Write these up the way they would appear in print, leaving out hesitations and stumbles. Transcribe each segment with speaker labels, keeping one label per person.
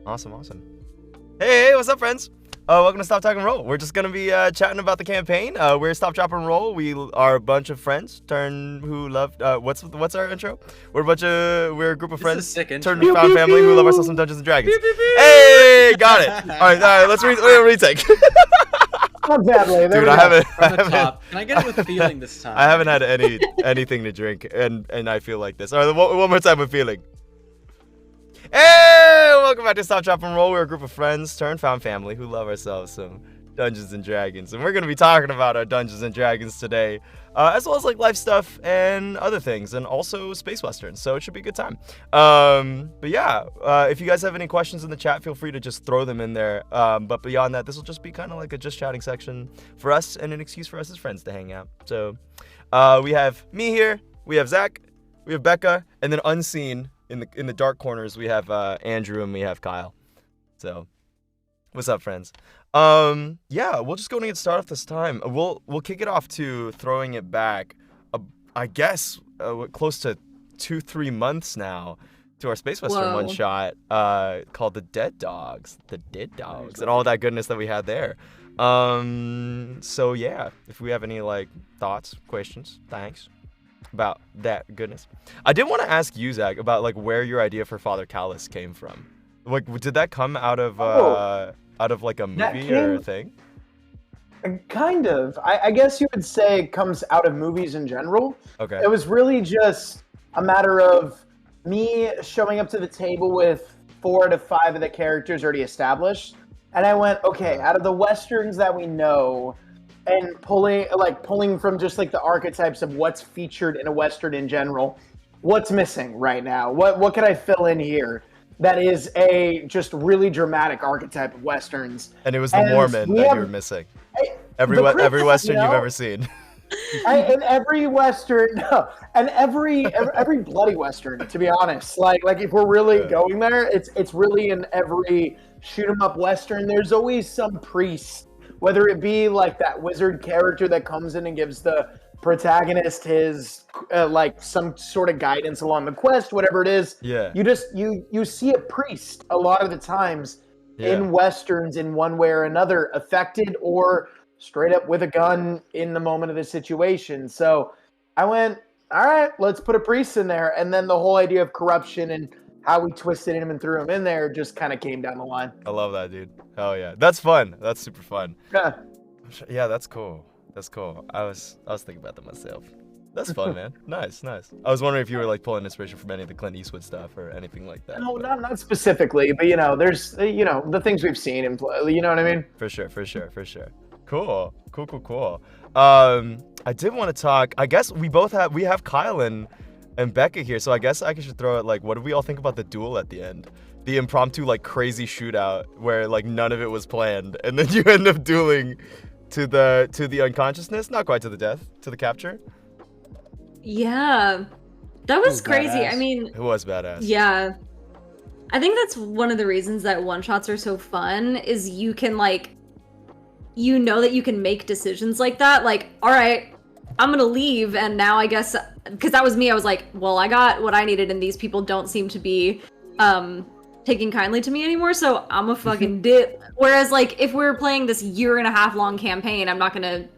Speaker 1: Awesome, awesome. Hey, what's up, friends? Welcome to Stop Talk and Roll. We're just gonna be chatting about the campaign. We're Stop, Drop, and Roll. We are a bunch of friends who love. What's our intro? We're a group of friends turned found family who love ourselves some Dungeons and Dragons. Hey, got it. All right. Let's retake.
Speaker 2: Not badly.
Speaker 1: Dude, I haven't.
Speaker 3: From the top. Can I get it with feeling this time?
Speaker 1: I haven't had anything to drink, and I feel like this. All right, one more time with feeling. Hey, welcome back to Stop, Drop, and Roll. We're a group of friends turned found family who love ourselves some Dungeons and Dragons, and we're gonna be talking about our Dungeons and Dragons today, as well as like life stuff and other things, and also space westerns. So it should be a good time. But yeah, if you guys have any questions in the chat, feel free to just throw them in there. But beyond that, this will just be kind of like a just chatting section for us and an excuse for us as friends to hang out. So we have me here, we have Zach, we have Becca, and then unseen. In the dark corners, we have Andrew and we have Kyle. So, what's up, friends? Yeah, we'll just go and get started off this time. We'll kick it off to throwing it back, I guess, close to 2-3 months now to our Space Western one shot called The Dead Dogs. The Dead Dogs, and all that goodness that we had there. So yeah, if we have any like thoughts, questions, thanks. About that goodness. I did want to ask you, Zach, about like where your idea for Father Callus came from. Like, did that come out of like a movie or a thing?
Speaker 2: Kind of. I guess you would say it comes out of movies in general.
Speaker 1: Okay.
Speaker 2: It was really just a matter of me showing up to the table with 4 to 5 of the characters already established, and I went, okay, out of the westerns that we know. And pulling from just like the archetypes of what's featured in a Western in general, what's missing right now? What can I fill in here that is a just really dramatic archetype of Westerns?
Speaker 1: And it was the Mormon that you were missing. Every Western you've ever seen.
Speaker 2: And every Western, no, and every bloody Western, to be honest. Like if we're really going there, it's really in every shoot 'em up Western. There's always some priest. Whether it be like that wizard character that comes in and gives the protagonist his like some sort of guidance along the quest, whatever it is.
Speaker 1: Yeah.
Speaker 2: You see a priest a lot of the times in westerns in one way or another, affected or straight up with a gun in the moment of the situation. So I went, all right, let's put a priest in there, and then the whole idea of corruption and how we twisted him and threw him in there just kind of came down the line.
Speaker 1: I love that, dude. Hell yeah. That's fun. That's super fun. Yeah, that's cool. That's cool. I was thinking about that myself. That's fun, man. Nice. I was wondering if you were like pulling inspiration from any of the Clint Eastwood stuff or anything like that.
Speaker 2: No, not specifically, but there's the things we've seen in play. You know what I mean?
Speaker 1: For sure. Cool. I did want to talk. I guess we have Kyle and Becca here, so I guess I should throw it like, what did we all think about the duel at the end? The impromptu like crazy shootout where like none of it was planned, and then you end up dueling to the unconsciousness, not quite to the death, to the capture.
Speaker 4: Yeah, that was crazy.
Speaker 3: Badass.
Speaker 4: I mean,
Speaker 1: It was badass.
Speaker 4: Yeah, I think that's one of the reasons that one shots are so fun. Is you can like, that you can make decisions like that. Like, all right, I'm gonna leave, and now I guess because that was me. I was like, well, I got what I needed, and these people don't seem to be taking kindly to me anymore, so I'm a fucking dip. Whereas like if we're playing this 1.5 year long campaign, I'm not gonna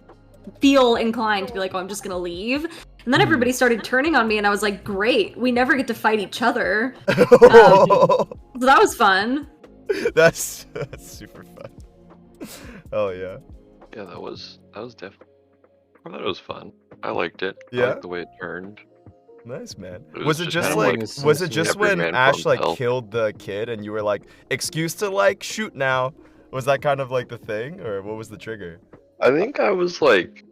Speaker 4: feel inclined to be like, oh, I'm just gonna leave. And then everybody started turning on me, and I was like, great, we never get to fight each other. So that was fun.
Speaker 1: That's super fun. Oh yeah.
Speaker 5: Yeah, that was definitely. I thought it was fun. I liked it.
Speaker 1: Yeah?
Speaker 5: I liked the way it turned.
Speaker 1: Nice, man.
Speaker 5: It
Speaker 1: Was
Speaker 5: was
Speaker 1: it
Speaker 5: just
Speaker 1: just
Speaker 5: kind of
Speaker 1: like,
Speaker 3: like
Speaker 1: was it just
Speaker 5: every
Speaker 1: when
Speaker 5: man for
Speaker 1: Ash like
Speaker 5: himself.
Speaker 1: killed the kid and you were like, excuse to like shoot now? Was that kind of like the thing, or what was the trigger?
Speaker 5: I think I was like,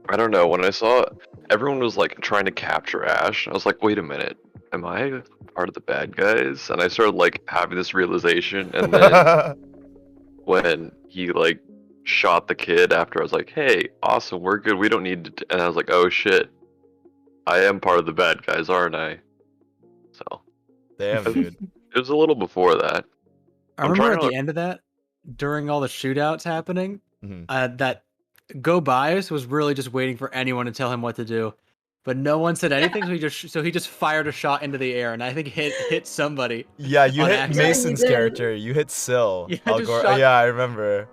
Speaker 5: I don't know. When I saw everyone was like trying to capture Ash, I was like, wait a minute, am I part of the bad guys? And I started like having this realization, and then when he like shot the kid after, I was like, hey, awesome, we're good. We don't need to. And I was like, oh shit, I am part of the bad guys, aren't I? So
Speaker 1: Damn, dude.
Speaker 5: it was a little before that.
Speaker 3: I
Speaker 5: I'm
Speaker 3: remember
Speaker 5: trying
Speaker 3: at
Speaker 5: to
Speaker 3: the end of that, during all the shootouts happening,
Speaker 1: Mhm.
Speaker 3: that Go Bias was really just waiting for anyone to tell him what to do. but no one said anything. So he just fired a shot into the air, and I think hit somebody.
Speaker 1: Yeah, you
Speaker 3: On
Speaker 1: hit
Speaker 3: accident.
Speaker 1: Mason's
Speaker 4: Yeah, you did.
Speaker 1: character. You hit Syl.
Speaker 3: Yeah,
Speaker 1: Al
Speaker 3: just
Speaker 1: Gore-
Speaker 3: shot-
Speaker 1: yeah, I remember.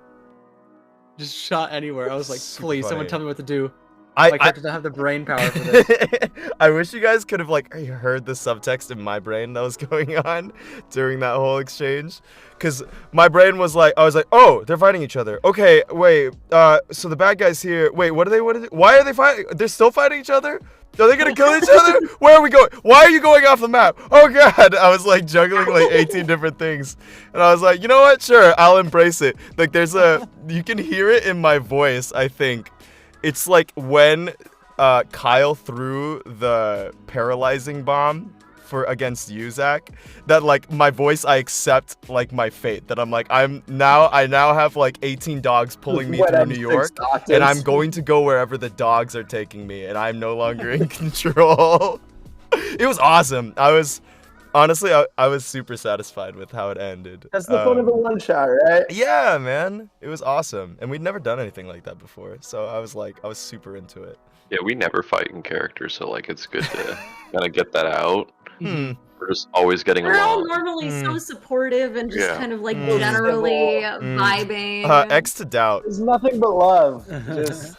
Speaker 3: Just shot anywhere. I was like,
Speaker 1: Super
Speaker 3: please,
Speaker 1: funny.
Speaker 3: someone tell me what to do. My
Speaker 1: I
Speaker 3: character doesn't have the brain power for this.
Speaker 1: I wish you guys could have like heard the subtext in my brain that was going on during that whole exchange, because my brain was like, I was like, oh, they're fighting each other. Okay, wait. So the bad guys here. Wait, what are they? Why are they fighting? They're still fighting each other. Are they gonna kill each other? Where are we going? Why are you going off the map? Oh god! I was like juggling like 18 different things, and I was like, you know what? Sure, I'll embrace it. Like you can hear it in my voice. I think. It's like when Kyle threw the paralyzing bomb against you, Zach, that like my voice, I accept like my fate. That I'm like, I now have like 18 dogs pulling me
Speaker 2: What,
Speaker 1: through
Speaker 2: I'm
Speaker 1: New
Speaker 2: 6
Speaker 1: York,
Speaker 2: doctors?
Speaker 1: and I'm going to go wherever the dogs are taking me, and I'm no longer in control. It was awesome. Honestly, I was super satisfied with how it ended.
Speaker 2: That's the fun of the one shot, right?
Speaker 1: Yeah, man. It was awesome. And we'd never done anything like that before. So I was super into it.
Speaker 5: Yeah, we never fight in character, so like it's good to kind of get that out.
Speaker 1: Hmm.
Speaker 5: We're just always getting
Speaker 4: We're all
Speaker 5: along.
Speaker 4: normally so supportive and just
Speaker 5: Yeah.
Speaker 4: kind of like
Speaker 1: Mm.
Speaker 4: generally
Speaker 1: Mm.
Speaker 4: vibing.
Speaker 1: X to doubt.
Speaker 2: There's nothing but love.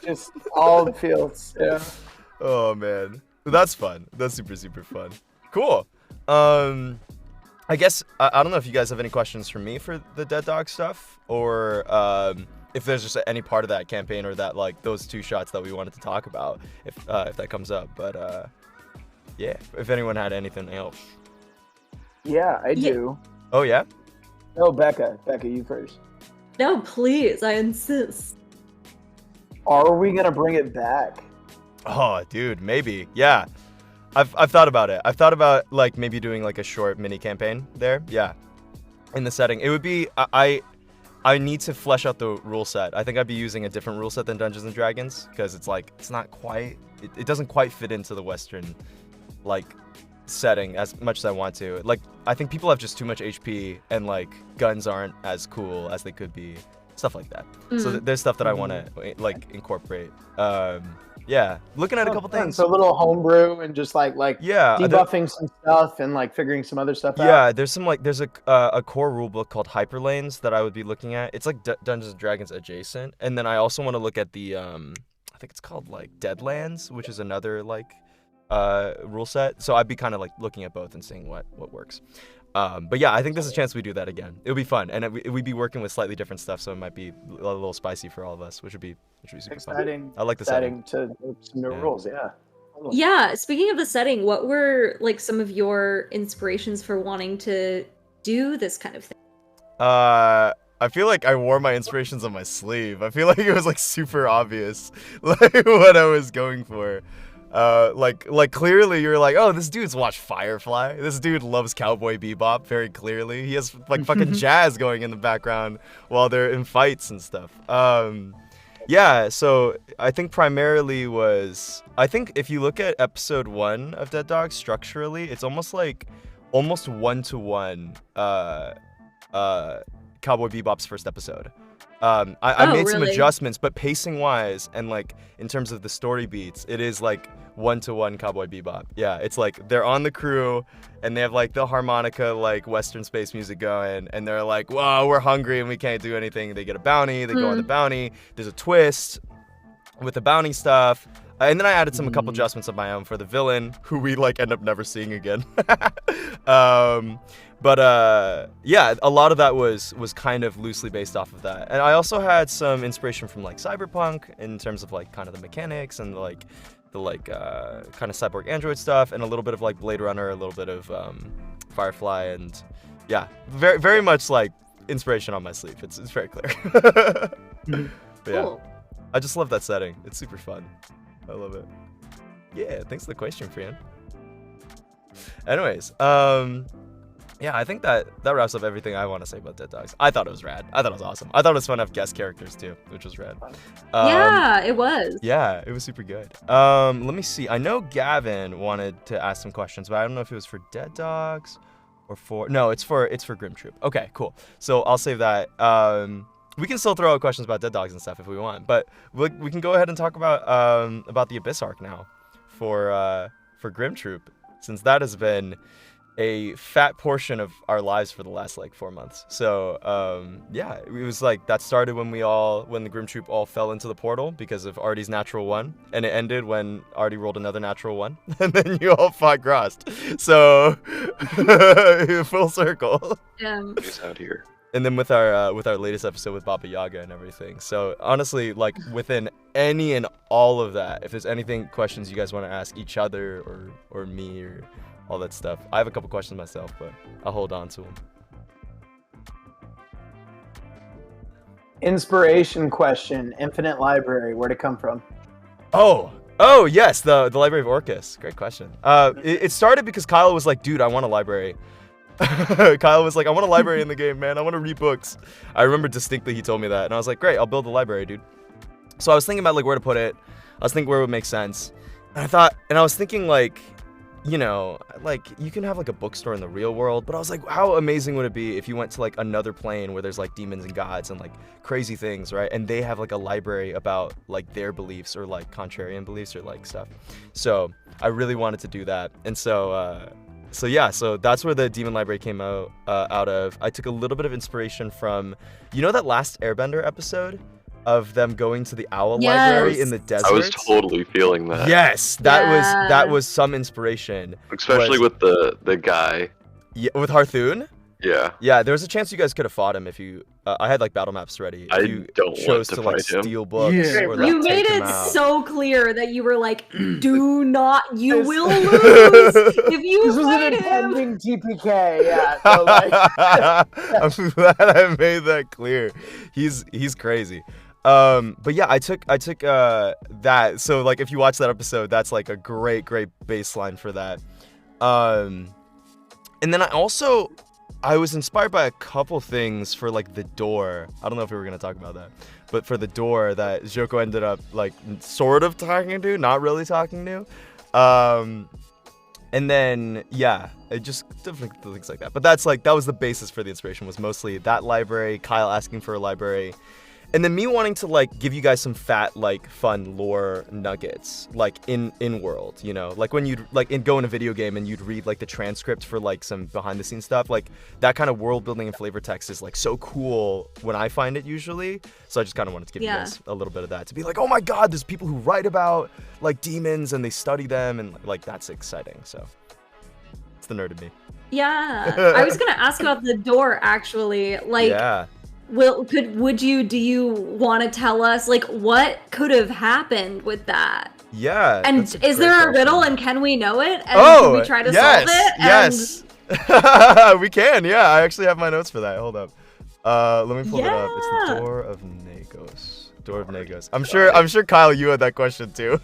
Speaker 2: Just all it feels. Yeah.
Speaker 1: Oh man, that's fun. That's super super fun. Cool. I guess I don't know if you guys have any questions for me for the Dead Dog stuff, or if there's just any part of that campaign or that like those 2 shots that we wanted to talk about, if that comes up. But yeah, if anyone had anything else.
Speaker 2: Yeah, I
Speaker 4: Yeah.
Speaker 2: do.
Speaker 1: Oh yeah.
Speaker 2: Oh, Becca, you first.
Speaker 4: No, please, I insist.
Speaker 2: Are we gonna bring it back?
Speaker 1: Oh, dude, maybe. Yeah. I've thought about it. I've thought about like maybe doing like a short mini campaign there. Yeah. In the setting. It would be I need to flesh out the rule set. I think I'd be using a different rule set than Dungeons and Dragons, because it's like it's not quite it doesn't quite fit into the Western like setting as much as I want to. Like I think people have just too much HP, and like guns aren't as cool as they could be. Stuff like that. So there's stuff that I want to like incorporate. Yeah, looking at a couple things.
Speaker 2: So a little homebrew and just like
Speaker 1: Yeah,
Speaker 2: debuffing some stuff and like figuring some other stuff out.
Speaker 1: yeah. There's a core rule book called Hyperlanes that I would be looking at. It's like Dungeons and Dragons adjacent, and then I also want to look at the I think it's called like Deadlands, which is another like rule set. So I'd be kind of like looking at both and seeing what works. But yeah, I think there's a chance we do that again. It would be fun, and we'd be working with slightly different stuff, so it might be a little spicy for all of us, which would be super fun.
Speaker 2: Exciting.
Speaker 1: I like the setting.
Speaker 2: Exciting to some new
Speaker 1: Yeah.
Speaker 2: rules. Yeah.
Speaker 4: Yeah, speaking of the setting, what were like some of your inspirations for wanting to do this kind of thing?
Speaker 1: I feel like I wore my inspirations on my sleeve. I feel like it was like super obvious, like what I was going for. Like clearly you're like, oh, this dude's watched Firefly. This dude loves Cowboy Bebop very clearly. He has like fucking jazz going in the background while they're in fights and stuff. Yeah, so I think primarily I think if you look at episode 1 of Dead Dog structurally, it's almost 1-to-1 Cowboy Bebop's first episode. I made some
Speaker 4: really?
Speaker 1: adjustments, but pacing wise and like in terms of the story beats, it is like 1-to-1 Cowboy Bebop. Yeah, it's like they're on the crew and they have like the harmonica like Western space music going, and they're like, "Whoa, we're hungry and we can't do anything." They get a bounty, they go on the bounty. There's a twist with the bounty stuff. And then I added a couple adjustments of my own for the villain, who we like end up never seeing again. Yeah, a lot of that was kind of loosely based off of that. And I also had some inspiration from like Cyberpunk in terms of like kind of the mechanics and the kind of cyborg android stuff, and a little bit of like Blade Runner, a little bit of Firefly, and yeah, very very much like inspiration on my sleeve. It's very clear. But yeah,
Speaker 4: Cool.
Speaker 1: I just love that setting. It's super fun. I love it. Yeah, thanks for the question, Frian. Anyways, yeah, I think that wraps up everything I want to say about Dead Dogs. I thought it was rad. I thought it was awesome. I thought it was fun to have guest characters too, which was rad.
Speaker 4: Yeah, it was.
Speaker 1: Yeah, it was super good. Let me see. I know Gavin wanted to ask some questions, but I don't know if it was for Dead Dogs or for... No, it's for Grim Troop. Okay, cool. So I'll save that. We can still throw out questions about Dead Dogs and stuff if we want, but we can go ahead and talk about the Abyss arc now for Grim Troop, since that has been a fat portion of our lives for the last like 4 months. So yeah, it was like that started when the Grim Troop all fell into the portal because of Artie's natural one, and it ended when Artie rolled another natural one, and then you all fought Grost. So full circle.
Speaker 5: He's out here.
Speaker 1: And then with our latest episode with Baba Yaga and everything. So honestly, like within any and all of that, if there's anything questions you guys want to ask each other or me or all that stuff, I have a couple questions myself, but I'll hold on to them.
Speaker 2: Inspiration question: Infinite Library. Where'd it come from?
Speaker 1: Oh yes, the Library of Orcus. Great question. It started because Kyle was like, dude, I want a library. Kyle was like, I want a library in the game, man. I want to read books. I remember distinctly he told me that, and I was like, great, I'll build a library, dude. So I was thinking about like where to put it. I was thinking where it would make sense, and I was thinking like, you know, like you can have like a bookstore in the real world, but I was like, how amazing would it be if you went to like another plane where there's like demons and gods and like crazy things, right? And they have like a library about like their beliefs or like contrarian beliefs or like stuff. So I really wanted to do that, and so that's where the Demon Library came out of. I took a little bit of inspiration from, you know, that last Airbender episode of them going to the owl library in the desert.
Speaker 5: I was totally feeling that.
Speaker 1: Yes, that was some inspiration.
Speaker 5: Especially with the guy.
Speaker 1: Yeah, with Harthoon.
Speaker 5: Yeah.
Speaker 1: Yeah, there was a chance you guys could have fought him if you. I had like battle maps ready.
Speaker 5: I
Speaker 1: If you
Speaker 5: don't
Speaker 1: chose
Speaker 5: want to
Speaker 1: like
Speaker 5: fight him.
Speaker 1: steal books.
Speaker 3: Yeah.
Speaker 1: Or, like,
Speaker 4: You made
Speaker 1: take
Speaker 4: it
Speaker 1: him out.
Speaker 4: so clear that you were like, do not, you
Speaker 2: This-
Speaker 4: will lose if you
Speaker 2: This was
Speaker 4: fight
Speaker 2: an
Speaker 4: him.
Speaker 2: impending TPK. Yeah. So like,
Speaker 1: I'm glad I made that clear. He's crazy. But yeah, I took that. So like if you watch that episode, that's like a great baseline for that. And then I was inspired by a couple things for like the door. I don't know if we were gonna talk about that, but for the door that Joko ended up like sort of talking to, not really talking to. And then yeah, it just different things like that. But that was the basis for the inspiration, was mostly that library, Kyle asking for a library, and then me wanting to like give you guys some fat like fun lore nuggets like in world, you know, like when you'd like go in a video game and you'd read like the transcript for like some behind the scenes stuff, like that kind of world building and flavor text is like so cool when I find it usually. So I just kind of wanted to give you guys a little bit of that to be like, oh my god, there's people who write about like demons and they study them, and like that's exciting. So it's the nerd in me.
Speaker 4: Yeah, I was gonna ask about the door actually. Like,
Speaker 1: Yeah.
Speaker 4: do you want to tell us like what could have happened with that?
Speaker 1: Yeah.
Speaker 4: And
Speaker 1: that's a
Speaker 4: is
Speaker 1: great
Speaker 4: there a riddle,
Speaker 1: question.
Speaker 4: and can we know it? And
Speaker 1: Oh,
Speaker 4: can we try to
Speaker 1: yes,
Speaker 4: solve it?
Speaker 1: yes. We can. Yeah, I actually have my notes for that. Hold up. Let me pull it up. It's the
Speaker 4: Yeah.
Speaker 1: Door of Nagos. Door of Nagos. I'm sure Kyle, you had that question too.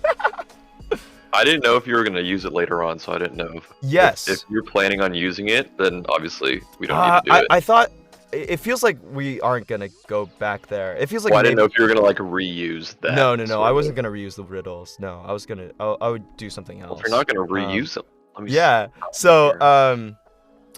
Speaker 5: I didn't know if you were gonna use it later on, so I didn't know
Speaker 1: Yes.
Speaker 5: if you're planning on using it, then obviously we don't need to do it.
Speaker 1: I thought it feels like we aren't gonna go back there. It feels like
Speaker 5: Well, I didn't know
Speaker 1: maybe-
Speaker 5: if you were gonna like reuse that.
Speaker 1: No.
Speaker 5: sort
Speaker 1: I
Speaker 5: of-
Speaker 1: wasn't gonna reuse the riddles. No, I was gonna. I would do something
Speaker 5: Well,
Speaker 1: else.
Speaker 5: if you're not gonna reuse them, let me
Speaker 1: Yeah.
Speaker 5: see.
Speaker 1: So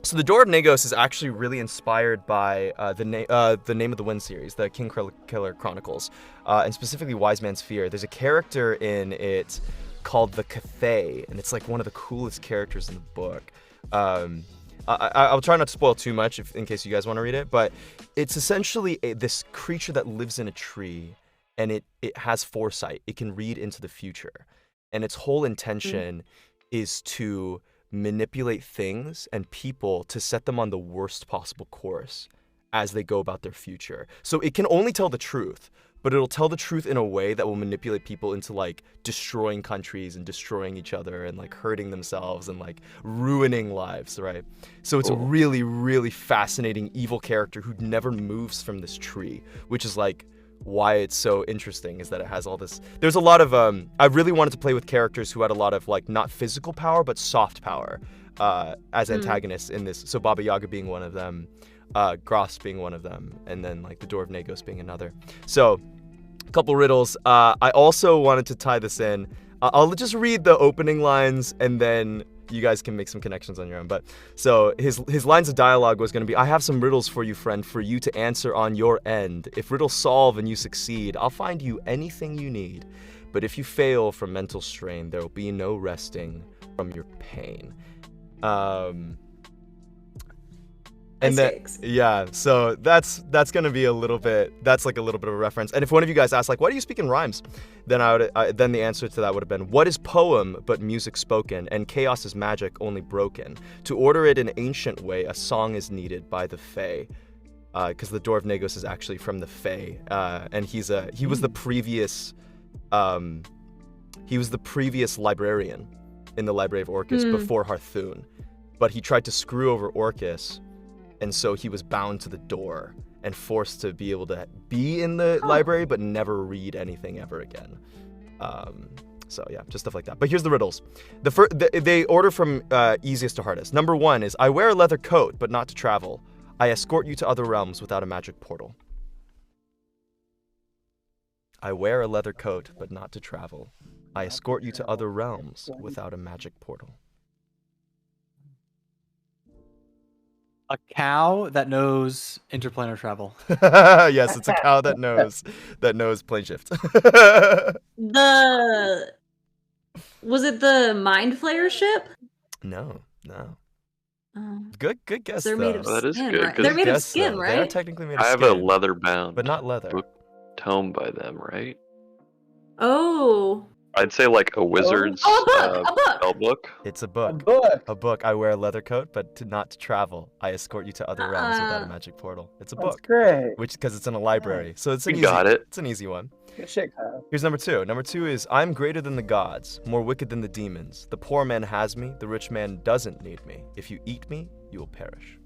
Speaker 1: so the Door of Nagos is actually really inspired by the Name of the Wind series, the King Killer Chronicles, and specifically Wise Man's Fear. There's a character in it called the Cathay, and it's like one of the coolest characters in the book. I'll try not to spoil too much in case you guys want to read it, but it's essentially this creature that lives in a tree, and it has foresight. It can read into the future, and its whole intention is to manipulate things and people to set them on the worst possible course as they go about their future. So it can only tell the truth, but it'll tell the truth in a way that will manipulate people into like destroying countries and destroying each other and like hurting themselves and like ruining lives, right? So it's a really, really fascinating evil character who never moves from this tree, which is like why it's so interesting, is that it has all this. There's a lot of I really wanted to play with characters who had a lot of like not physical power but soft power as antagonists in this. So Baba Yaga being one of them, Grost being one of them, and then like the Door of Nagos being another. So a couple riddles. I also wanted to tie this in. I'll just read the opening lines and then you guys can make some connections on your own. But so his lines of dialogue was going to be, I have some riddles for you, friend, for you to answer on your end. If riddles solve and you succeed, I'll find you anything you need. But if you fail from mental strain, there will be no resting from your pain. And then,
Speaker 4: Mistakes.
Speaker 1: yeah, so that's gonna be a little bit. That's like a little bit of a reference. And if one of you guys asked, like, why do you speak in rhymes? Then then the answer to that would have been, what is poem but music spoken, and chaos is magic only broken. To order it in ancient way, a song is needed by the Fae, because the Door of Nagos is actually from the Fae, and he was the previous, librarian in the Library of Orcus before Harthoon, but he tried to screw over Orcus. And so he was bound to the door and forced to be able to be in the library, but never read anything ever again. So yeah, just stuff like that. But here's the riddles. They order from easiest to hardest. Number 1 is, I wear a leather coat, but not to travel. I escort you to other realms without a magic portal. I wear a leather coat, but not to travel. I escort you to other realms without a magic portal.
Speaker 3: A cow that knows interplanar travel.
Speaker 1: Yes, it's a cow that knows plane shift.
Speaker 4: Was it the Mind Flayer ship?
Speaker 1: No.
Speaker 4: Oh.
Speaker 1: Good guess.
Speaker 4: They're made of
Speaker 5: That is
Speaker 4: skin,
Speaker 5: good,
Speaker 4: right?
Speaker 5: 'cause-
Speaker 4: They're made of
Speaker 1: Guess,
Speaker 4: skin,
Speaker 1: though. They are
Speaker 4: right?
Speaker 1: technically made of
Speaker 5: I have
Speaker 1: skin,
Speaker 5: a leather-bound
Speaker 1: but not leather.
Speaker 5: book tome by them, right?
Speaker 4: Oh.
Speaker 5: I'd say like a wizard's
Speaker 4: Oh, a book!
Speaker 5: spell book.
Speaker 1: It's a
Speaker 2: A
Speaker 1: book.
Speaker 2: book.
Speaker 1: A book. I wear a leather coat, but not to travel. I escort you to other realms without a magic portal. It's a
Speaker 2: That's
Speaker 1: book,
Speaker 2: great.
Speaker 1: because it's in a library. So it's an
Speaker 5: You
Speaker 1: easy.
Speaker 5: got it.
Speaker 1: It's an easy one.
Speaker 2: Good shit, Kyle.
Speaker 1: Here's number 2. Number 2 is, I'm greater than the gods, more wicked than the demons. The poor man has me, the rich man doesn't need me. If you eat me, you will perish.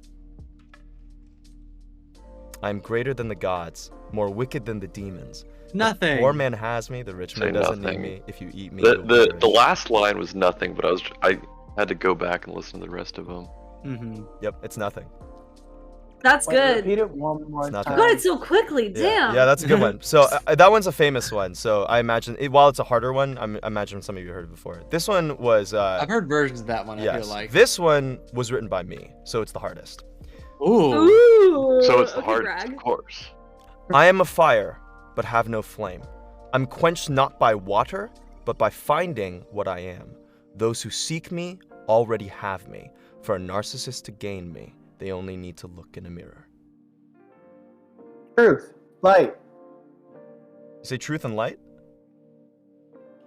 Speaker 1: I'm greater than the gods, more wicked than the demons.
Speaker 3: Nothing.
Speaker 1: The poor man has me, the rich
Speaker 5: Say
Speaker 1: man doesn't
Speaker 5: nothing.
Speaker 1: need me. If you eat me, you will
Speaker 5: The
Speaker 1: perish.
Speaker 5: last line was nothing, but I had to go back and listen to the rest of them.
Speaker 3: Mm-hmm.
Speaker 1: Yep, it's nothing.
Speaker 4: That's
Speaker 2: Wait,
Speaker 4: good.
Speaker 2: Repeat it one more
Speaker 1: It's not
Speaker 2: time.
Speaker 1: that
Speaker 4: Got it so quickly, damn.
Speaker 1: Yeah, that's a good one. So that one's a famous one. So I imagine, while it's a harder one, I imagine some of you heard it before. This one was,
Speaker 3: I've heard versions of that one. I
Speaker 1: yes.
Speaker 3: feel like.
Speaker 1: This one was written by me, so it's the hardest.
Speaker 3: Ooh.
Speaker 4: Ooh.
Speaker 5: So it's the
Speaker 4: okay,
Speaker 5: hardest,
Speaker 4: brag.
Speaker 5: of course.
Speaker 1: I am a fire, but have no flame. I'm quenched not by water, but by finding what I am. Those who seek me already have me. For a narcissist to gain me, they only need to look in a mirror.
Speaker 2: Truth. Light.
Speaker 1: You say truth and light?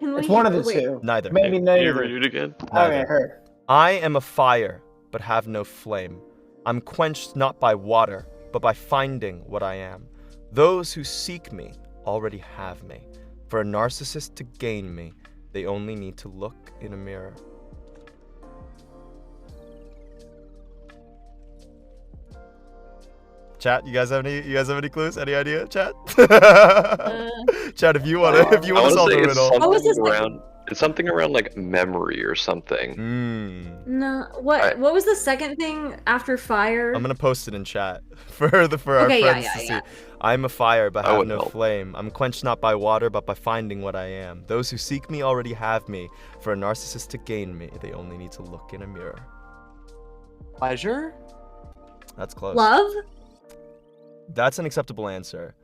Speaker 4: Can
Speaker 2: It's
Speaker 4: we-
Speaker 2: one of the
Speaker 4: wait.
Speaker 2: two.
Speaker 1: Neither.
Speaker 2: Maybe
Speaker 5: Can you
Speaker 2: neither.
Speaker 5: read it again?
Speaker 2: Okay,
Speaker 1: Neither.
Speaker 2: heard.
Speaker 1: I am a fire, but have no flame. I'm quenched not by water, but by finding what I am. Those who seek me already have me. For a narcissist to gain me, they only need to look in a mirror. Chat, you guys have any clues? Any idea, chat? Chat, if you want to
Speaker 5: I
Speaker 1: solve
Speaker 5: wanna
Speaker 1: the
Speaker 5: say it's
Speaker 1: riddle.
Speaker 4: What was this
Speaker 5: something
Speaker 4: like?
Speaker 5: around. It's something around like memory or something.
Speaker 4: No. What was the second thing after fire?
Speaker 1: I'm gonna post it in chat for our
Speaker 4: Okay,
Speaker 1: friends
Speaker 4: yeah,
Speaker 1: to
Speaker 4: yeah.
Speaker 1: see. I'm a fire, but
Speaker 5: That
Speaker 1: have
Speaker 5: would
Speaker 1: no
Speaker 5: help.
Speaker 1: flame. I'm quenched not by water, but by finding what I am. Those who seek me already have me. For a narcissist to gain me, they only need to look in a mirror.
Speaker 3: Pleasure.
Speaker 1: That's close.
Speaker 4: Love?
Speaker 1: That's an acceptable answer.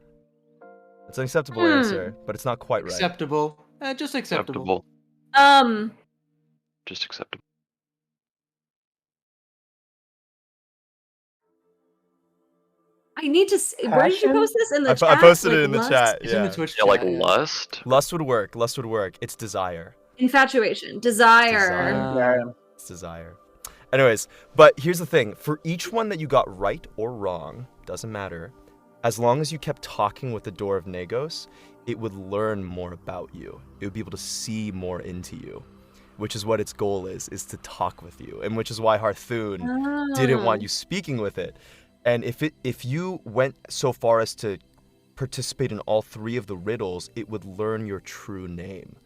Speaker 1: It's an acceptable
Speaker 4: Hmm.
Speaker 1: answer, but it's not quite right.
Speaker 3: Acceptable. Just acceptable.
Speaker 5: Acceptable. Just acceptable.
Speaker 4: I need to. Where did you
Speaker 2: Passion?
Speaker 4: post this in the
Speaker 1: I
Speaker 4: chat?
Speaker 1: posted it
Speaker 4: Like
Speaker 1: in the
Speaker 4: lust?
Speaker 1: chat.
Speaker 3: It's in the
Speaker 1: Yeah.
Speaker 3: Twitch
Speaker 5: Yeah, like
Speaker 3: chat,
Speaker 5: lust.
Speaker 1: Lust would work. Lust would work. It's desire.
Speaker 4: Infatuation, desire.
Speaker 1: Desire.
Speaker 2: Yeah.
Speaker 1: It's desire. Anyways, but here's the thing. For each one that you got right or wrong, doesn't matter. As long as you kept talking with the Door of Nagos, it would learn more about you. It would be able to see more into you, which is what its goal is to talk with you, and which is why Harthoon didn't want you speaking with it. And if you went so far as to participate in all 3 of the riddles, it would learn your true name.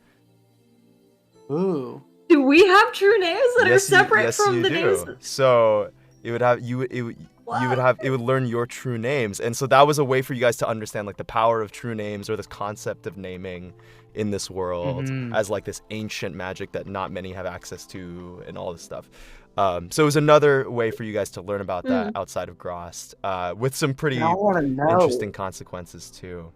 Speaker 3: Ooh.
Speaker 4: Do we have true names that are separate from
Speaker 1: you
Speaker 4: the
Speaker 1: do.
Speaker 4: names?
Speaker 1: So it would have it would learn your true names, and so that was a way for you guys to understand like the power of true names, or this concept of naming in this world
Speaker 3: Mhm.
Speaker 1: as like this ancient magic that not many have access to, and all this stuff. So it was another way for you guys to learn about that outside of Grost, with some pretty
Speaker 2: I want to know.
Speaker 1: interesting consequences too.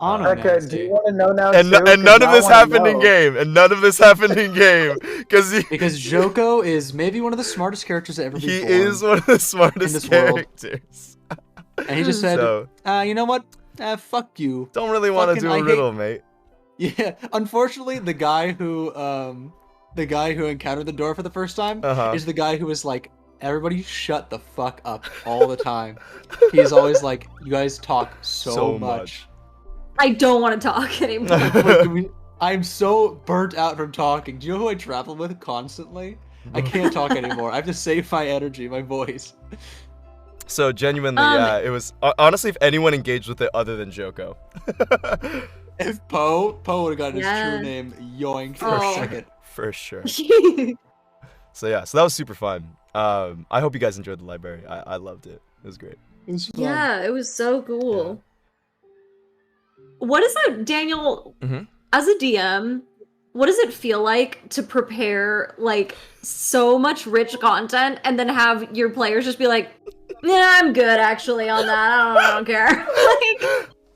Speaker 2: Erica, do you want to know now?
Speaker 1: And
Speaker 2: too?
Speaker 1: and
Speaker 2: 'Cause
Speaker 1: none of
Speaker 2: I
Speaker 1: this
Speaker 2: wanna
Speaker 1: happened in
Speaker 2: know.
Speaker 1: game. And none of this happened in game. Because
Speaker 3: Because Joko is maybe one of the smartest characters that ever been
Speaker 1: he
Speaker 3: born.
Speaker 1: is one of the smartest
Speaker 3: this world.
Speaker 1: characters.
Speaker 3: And he just said,
Speaker 1: So
Speaker 3: you know what? Fuck you.
Speaker 1: don't really want to
Speaker 3: Fucking,
Speaker 1: do
Speaker 3: I
Speaker 1: a
Speaker 3: hate-
Speaker 1: riddle, mate.
Speaker 3: Yeah, unfortunately, the guy who encountered the door for the first time
Speaker 1: Uh-huh.
Speaker 3: is the guy who was like, everybody shut the fuck up all the time. He's always like, you guys talk so much.
Speaker 4: I don't want to talk anymore.
Speaker 3: Like, I'm so burnt out from talking. Do you know who I travel with constantly? I can't talk anymore. I have to save my energy, my voice.
Speaker 1: So genuinely, yeah, it was honestly, if anyone engaged with it other than Joko.
Speaker 3: If Poe would have gotten
Speaker 4: Yeah.
Speaker 3: his true name yoinked for
Speaker 4: Oh.
Speaker 3: a second.
Speaker 1: For sure. So yeah, so that was super fun. I hope you guys enjoyed the library. I loved it. It was great.
Speaker 3: It was fun.
Speaker 4: Yeah, it was so cool. What is it, Daniel?
Speaker 1: Mhm.
Speaker 4: As a DM, what does it feel like to prepare like so much rich content and then have your players just be like, "Yeah, I'm good actually on that. I don't care."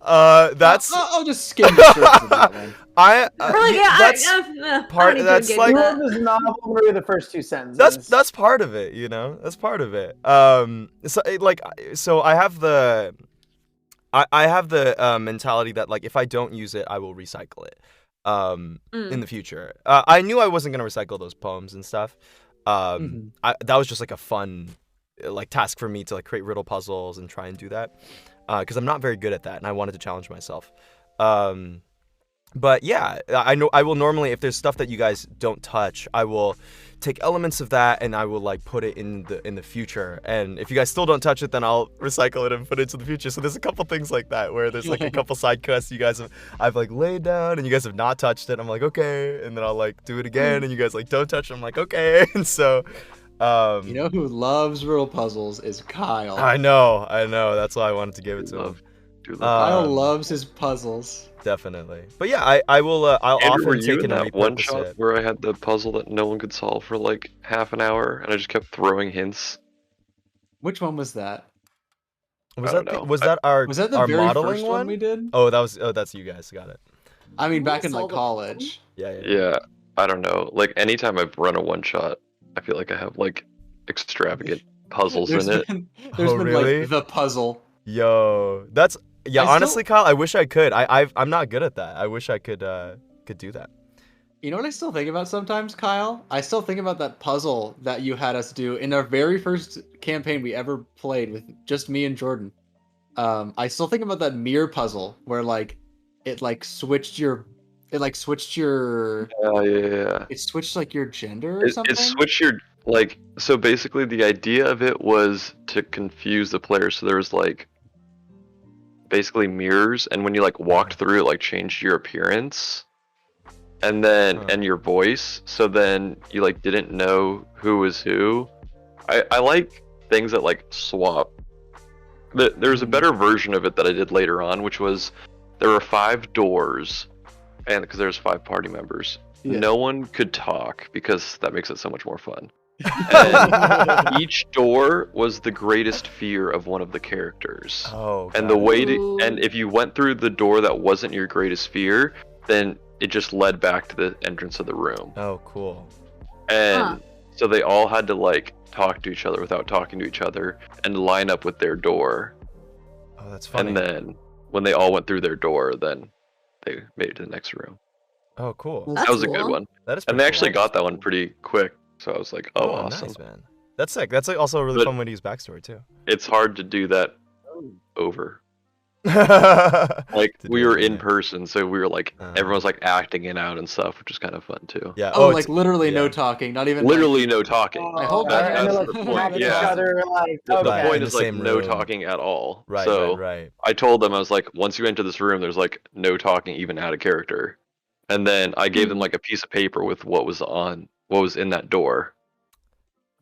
Speaker 4: Like,
Speaker 1: That's
Speaker 3: I'll just skim the surface of that one.
Speaker 4: or like, yeah,
Speaker 1: that's
Speaker 4: I
Speaker 1: part-
Speaker 4: don't need to
Speaker 1: that's
Speaker 4: engage
Speaker 1: like-
Speaker 4: with
Speaker 2: You
Speaker 4: that.
Speaker 2: wrote this novel and read the first two sentences.
Speaker 1: that's part of it, you know. That's part of it. So I have the mentality that like if I don't use it, I will recycle it. In the future. I knew I wasn't gonna recycle those poems and stuff. That was just like a fun like task for me to like create riddle puzzles and try and do that. Because I'm not very good at that, and I wanted to challenge myself. But yeah, I know I will normally, if there's stuff that you guys don't touch, I will take elements of that and I will like put it in the future. And if you guys still don't touch it, then I'll recycle it and put it into the future. So there's a couple things like that where there's like a couple side quests you guys I've like laid down and you guys have not touched it. I'm like, okay, and then I'll like do it again and you guys like don't touch it. I'm like, okay, and so.
Speaker 3: You know who loves riddle puzzles is Kyle.
Speaker 1: I know. That's why I wanted to give it to him.
Speaker 3: Kyle loves his puzzles.
Speaker 1: Definitely. But yeah, I will. I'll
Speaker 5: Andrew, were
Speaker 1: often
Speaker 5: you
Speaker 1: take
Speaker 5: in
Speaker 1: and
Speaker 5: that one
Speaker 1: repurpose
Speaker 5: shot
Speaker 1: it.
Speaker 5: where I had the puzzle that no one could solve for like half an hour, and I just kept throwing hints?
Speaker 3: Which one was that?
Speaker 1: Was
Speaker 5: I don't
Speaker 1: that
Speaker 5: know.
Speaker 3: Was that the
Speaker 1: our
Speaker 3: very
Speaker 1: modeling
Speaker 3: first one we did?
Speaker 1: Oh, that's you guys. Got it.
Speaker 3: I mean, back
Speaker 4: We
Speaker 3: in like
Speaker 4: solved it.
Speaker 3: college.
Speaker 1: Yeah.
Speaker 5: Yeah, I don't know. Like anytime I've run a one shot, I feel like I have like extravagant puzzles in it.
Speaker 3: There's
Speaker 1: Oh,
Speaker 3: been
Speaker 1: really?
Speaker 3: like the puzzle.
Speaker 1: Yo, that's yeah.
Speaker 3: I still-
Speaker 1: Honestly, Kyle, I wish I could. I'm not good at that. I wish I could do that.
Speaker 3: You know what I still think about sometimes, Kyle? I still think about that puzzle that you had us do in our very first campaign we ever played with just me and Jordan. I still think about that mirror puzzle where like it switched like your gender or something.
Speaker 5: It switched your like. So basically, the idea of it was to confuse the player. So there was like basically mirrors, and when you like walked through, it like changed your appearance, and then and your voice. So then you like didn't know who was who. I like things that like swap. There's a better version of it that I did later on, which was there were 5 doors, and because there's 5 party members,
Speaker 3: Yeah.
Speaker 5: no one could talk because that makes it so much more fun. And each door was the greatest fear of one of the characters.
Speaker 1: Oh.
Speaker 5: And the
Speaker 1: got it.
Speaker 5: way to,
Speaker 4: Ooh.
Speaker 5: and if you went through the door that wasn't your greatest fear, then it just led back to the entrance of the room.
Speaker 1: Oh, cool.
Speaker 5: And
Speaker 4: Huh.
Speaker 5: so they all had to like talk to each other without talking to each other and line up with their door.
Speaker 1: Oh, that's funny.
Speaker 5: And then when they all went through their door, then they made it to the next room.
Speaker 1: Oh, cool.
Speaker 3: That's
Speaker 5: That was a good
Speaker 4: cool.
Speaker 5: one.
Speaker 1: That is.
Speaker 5: And
Speaker 1: pretty
Speaker 5: they
Speaker 1: cool.
Speaker 5: actually got that one pretty quick. So I was like, oh, awesome.
Speaker 1: Nice, man. That's sick. That's like also a really
Speaker 5: But-
Speaker 1: fun way to use backstory too.
Speaker 5: It's hard to do that over.
Speaker 1: Like
Speaker 5: Like we were in person, so we were like
Speaker 1: Uh-huh.
Speaker 5: everyone's like acting it out and stuff, which is kind of fun too.
Speaker 1: Yeah.
Speaker 3: Oh,
Speaker 1: it's-
Speaker 3: like literally no
Speaker 1: yeah.
Speaker 3: talking, not even
Speaker 5: Literally no talking.
Speaker 3: I hope
Speaker 5: that-
Speaker 2: and
Speaker 5: that's
Speaker 2: they're,
Speaker 5: the
Speaker 2: like,
Speaker 5: point,
Speaker 2: tapping
Speaker 5: yeah.
Speaker 2: each other, like,
Speaker 5: The
Speaker 2: okay.
Speaker 5: point
Speaker 1: in
Speaker 5: is
Speaker 1: the
Speaker 5: like
Speaker 1: same
Speaker 5: no
Speaker 1: room.
Speaker 5: talking at all.
Speaker 1: Right.
Speaker 5: So
Speaker 1: Right.
Speaker 5: I told them, I was like, once you enter this room, there's like no talking even out of character. And then I gave them like a piece of paper with what was in that door.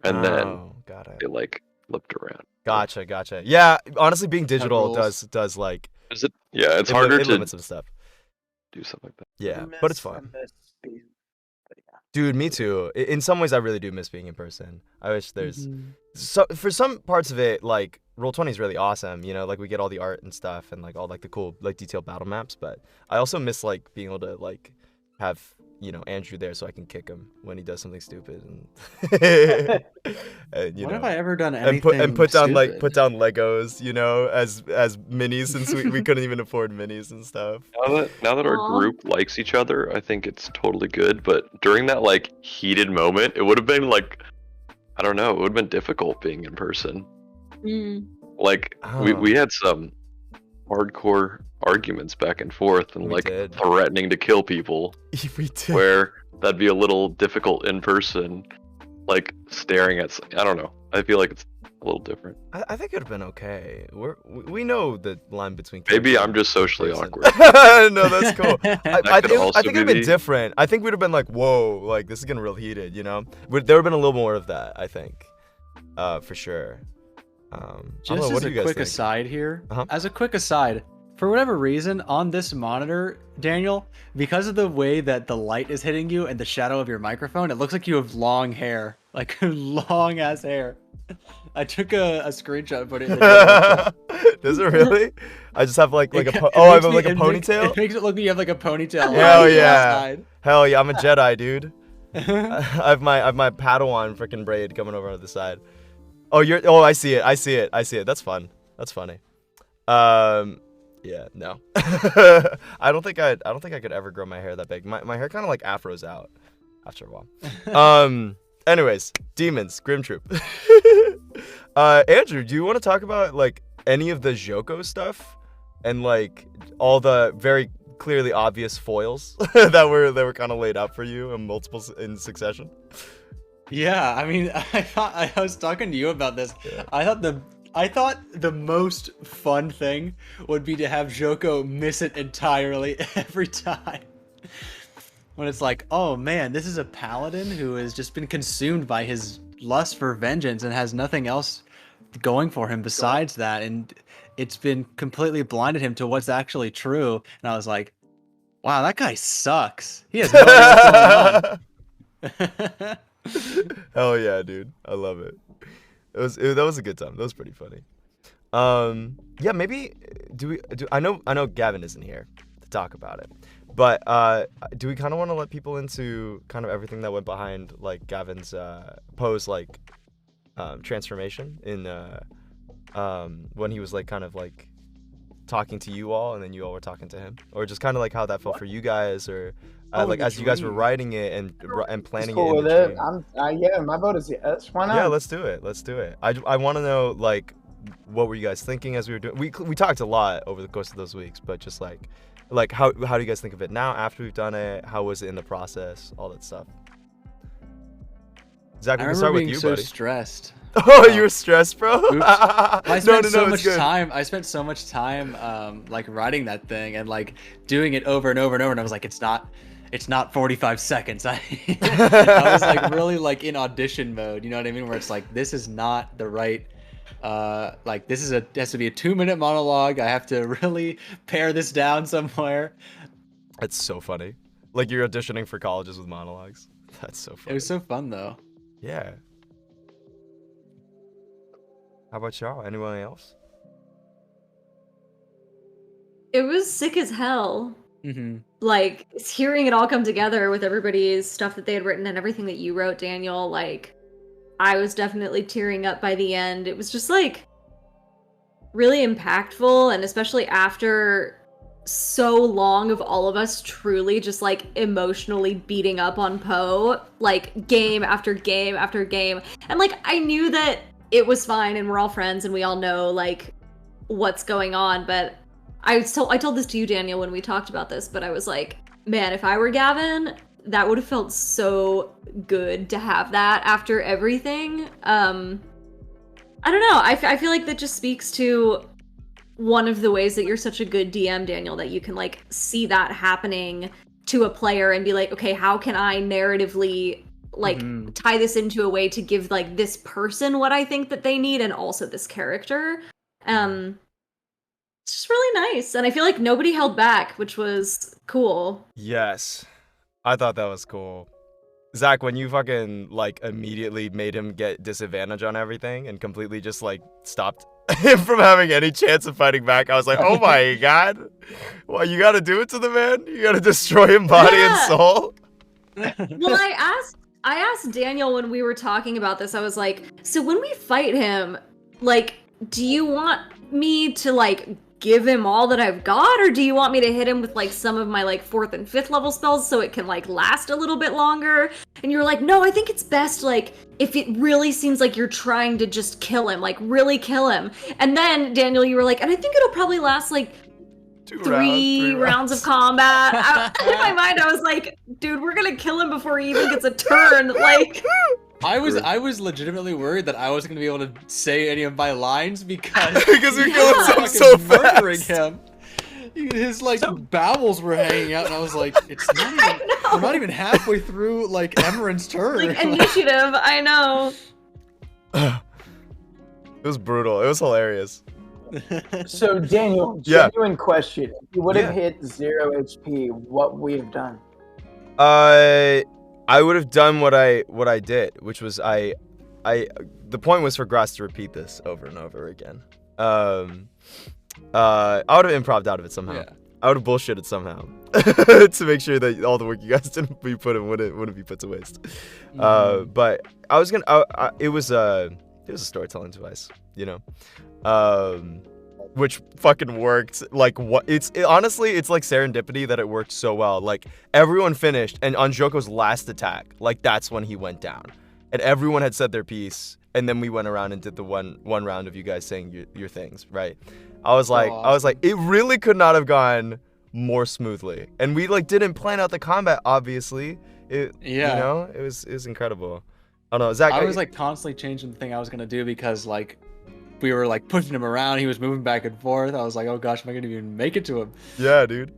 Speaker 5: And then
Speaker 1: Oh, got it.
Speaker 5: it like flipped around.
Speaker 1: Gotcha. Yeah. Honestly, being digital
Speaker 3: rules.
Speaker 1: does like
Speaker 5: Is it? Yeah, it's
Speaker 1: it
Speaker 5: harder
Speaker 1: it
Speaker 5: to
Speaker 1: limits some stuff.
Speaker 5: do something like that.
Speaker 1: Yeah,
Speaker 2: I
Speaker 1: but it's
Speaker 2: miss- I
Speaker 1: fun.
Speaker 2: miss being- but yeah.
Speaker 1: Dude, me too. In some ways, I really do miss being in person. I wish there's
Speaker 3: Mhm.
Speaker 1: so for some parts of it, like Roll20 is really awesome, you know, like we get all the art and stuff and like all like the cool like detailed battle maps, but I also miss like being able to like have, you know, Andrew there so I can kick him when he does something stupid and, and you
Speaker 3: What
Speaker 1: know,
Speaker 3: have I ever done anything
Speaker 1: and put down like
Speaker 3: stupid?
Speaker 1: put down Legos, you know, as minis since we couldn't even afford minis and stuff.
Speaker 5: Now that our
Speaker 4: Aw.
Speaker 5: group likes each other, I think it's totally good. But during that like heated moment, it would have been like, I don't know, it would have been difficult being in person.
Speaker 4: Mm.
Speaker 5: Like we had some hardcore arguments back and forth and
Speaker 1: We
Speaker 5: like
Speaker 1: did.
Speaker 5: threatening to kill people,
Speaker 1: We did.
Speaker 5: where that'd be a little difficult in person, like staring at. I don't know. I feel like it's a little different.
Speaker 1: I think it'd have been okay. We know the line between.
Speaker 5: Maybe
Speaker 1: character
Speaker 5: I'm
Speaker 1: and
Speaker 5: just socially
Speaker 1: person.
Speaker 5: awkward.
Speaker 1: No, that's cool. I
Speaker 5: could
Speaker 1: think
Speaker 5: also
Speaker 1: I think it'd been
Speaker 5: be-
Speaker 1: different. I think we'd have been like, whoa, like this is getting real heated, you know. There would have been a little more of that, I think, for sure. I don't know,
Speaker 3: Just
Speaker 1: what
Speaker 3: as
Speaker 1: do
Speaker 3: a
Speaker 1: you guys
Speaker 3: quick
Speaker 1: think?
Speaker 3: aside here,
Speaker 1: Uh-huh.
Speaker 3: as a quick aside, for whatever reason, on this monitor, Daniel, because of the way that the light is hitting you and the shadow of your microphone, it looks like you have long hair, like long ass hair. I took a screenshot and put it in the chat.
Speaker 1: Does it really? I just have like a
Speaker 3: It
Speaker 1: I have
Speaker 3: makes
Speaker 1: like a
Speaker 3: it
Speaker 1: ponytail.
Speaker 3: It makes it look like you have like a ponytail.
Speaker 1: Hell
Speaker 3: on the
Speaker 1: yeah.
Speaker 3: side.
Speaker 1: Hell yeah, I'm a Jedi, dude. I have my Padawan freaking braid coming over on the side. Oh, I see it. That's fun. That's funny. Yeah, no. I don't think I could ever grow my hair that big. My hair kind of like afros out after a while. Anyways, demons, Grim Troop. Andrew, do you want to talk about like any of the Joko stuff and like all the very clearly obvious foils that were kind of laid out for you in multiples in succession?
Speaker 3: Yeah, I mean, I was talking to you about this.
Speaker 1: Yeah.
Speaker 3: I thought the most fun thing would be to have Joko miss it entirely every time. When it's like, oh man, this is a paladin who has just been consumed by his lust for vengeance and has nothing else going for him besides that, and it's been completely blinded him to what's actually true. And I was like, wow, that guy sucks. He has no idea what's going on.
Speaker 1: Hell yeah, dude. I love it. That was a good time. That was pretty funny. Yeah, maybe I know Gavin isn't here to talk about it. But do we kind of want to let people into kind of everything that went behind like Gavin's Poe's like transformation in when he was like kind of like talking to you all and then you all were talking to him, or just kind of like how that felt for you guys, or like
Speaker 3: the
Speaker 1: as you guys were
Speaker 3: dream.
Speaker 1: writing it and
Speaker 2: It's
Speaker 1: planning
Speaker 2: cool
Speaker 1: it in
Speaker 2: with
Speaker 1: the
Speaker 2: it.
Speaker 1: dream.
Speaker 2: Yeah, my vote is yes. Why not?
Speaker 1: Yeah, let's do it. I want to know like what were you guys thinking as we were doing. We talked a lot over the course of those weeks, but just like how do you guys think of it now after we've done it? How was it in the process? All that stuff. Zach, we
Speaker 3: I
Speaker 1: can
Speaker 3: remember
Speaker 1: start with
Speaker 3: being
Speaker 1: you,
Speaker 3: so
Speaker 1: buddy.
Speaker 3: stressed.
Speaker 1: Oh, you were stressed, bro.
Speaker 3: Oops. I spent
Speaker 1: no,
Speaker 3: so
Speaker 1: it's
Speaker 3: much
Speaker 1: good.
Speaker 3: time. I spent so much time, like writing that thing and like doing it over and over and over. And I was like, it's not 45 seconds. I was like really like in audition mode. You know what I mean? Where it's like, this is not the right. Like this has to be a 2-minute monologue. I have to really pare this down somewhere.
Speaker 1: That's so funny. Like you're auditioning for colleges with monologues. That's so funny.
Speaker 3: It was so fun though.
Speaker 1: Yeah. How about y'all? Anyone else?
Speaker 4: It was sick as hell.
Speaker 3: Mm-hmm.
Speaker 4: Like hearing it all come together with everybody's stuff that they had written and everything that you wrote, Daniel. Like I was definitely tearing up by the end. It was just like really impactful, and especially after so long of all of us truly just like emotionally beating up on Poe, like game after game after game. And like I knew that it was fine and we're all friends and we all know like what's going on, but I told this to you, Daniel, when we talked about this, but I was like, man, if I were Gavin, that would have felt so good to have that after everything. I don't know. I feel like that just speaks to one of the ways that you're such a good DM, Daniel, that you can like see that happening to a player and be like, okay, how can I narratively like tie this into a way to give like this person what I think that they need and also this character. It's just really nice, and I feel like nobody held back, which was cool.
Speaker 1: Yes. I thought that was cool. Zach, when you fucking like immediately made him get disadvantage on everything and completely just like stopped from having any chance of fighting back. I was like, oh my god, well, you got to do it to the man. You got to destroy him body and
Speaker 4: Yeah.
Speaker 1: soul.
Speaker 4: Well, I asked Daniel when we were talking about this. I was like, so when we fight him, like, do you want me to like give him all that I've got, or do you want me to hit him with like some of my like 4th and 5th level spells so it can like last a little bit longer? And you were like, no, I think it's best like if it really seems like you're trying to just kill him, like really kill him. And then Daniel, you were like, and I think it'll probably last like three rounds of combat. In my mind, I was like, dude, we're gonna kill him before he even gets a turn. Like,
Speaker 3: I was legitimately worried that I wasn't gonna be able to say any of my lines because
Speaker 1: Because we're
Speaker 4: Yeah.
Speaker 1: killing
Speaker 3: fucking
Speaker 1: him so
Speaker 3: murdering
Speaker 1: fast.
Speaker 3: him. His like bowels were hanging out, and I was like, it's not even.
Speaker 4: I know.
Speaker 3: We're not even halfway through like Emeren's turn.
Speaker 4: like initiative, I know.
Speaker 1: It was brutal. It was hilarious.
Speaker 2: So Daniel,
Speaker 1: Yeah.
Speaker 2: genuine question: if you would have
Speaker 1: Yeah.
Speaker 2: hit 0 HP, what would we have done?
Speaker 1: I would have done what I did, which was the point was for Gross to repeat this over and over again. I would have improv'd out of it somehow.
Speaker 3: Yeah.
Speaker 1: I would have bullshitted somehow to make sure that all the work you guys didn't be put in wouldn't be put to waste. But I was gonna. It was a storytelling device, you know, which fucking worked. Like what? Honestly, it's like serendipity that it worked so well. Like everyone finished, and on Joko's last attack, like that's when he went down, and everyone had said their piece, and then we went around and did the one round of you guys saying your things, right? I was like, it really could not have gone more smoothly, and we like didn't plan out the combat. Obviously, you know, it was incredible. I don't know, Zach.
Speaker 3: I was like constantly changing the thing I was gonna do because like we were like pushing him around. He was moving back and forth. I was like, oh gosh, am I gonna even make it to him?
Speaker 1: yeah, dude.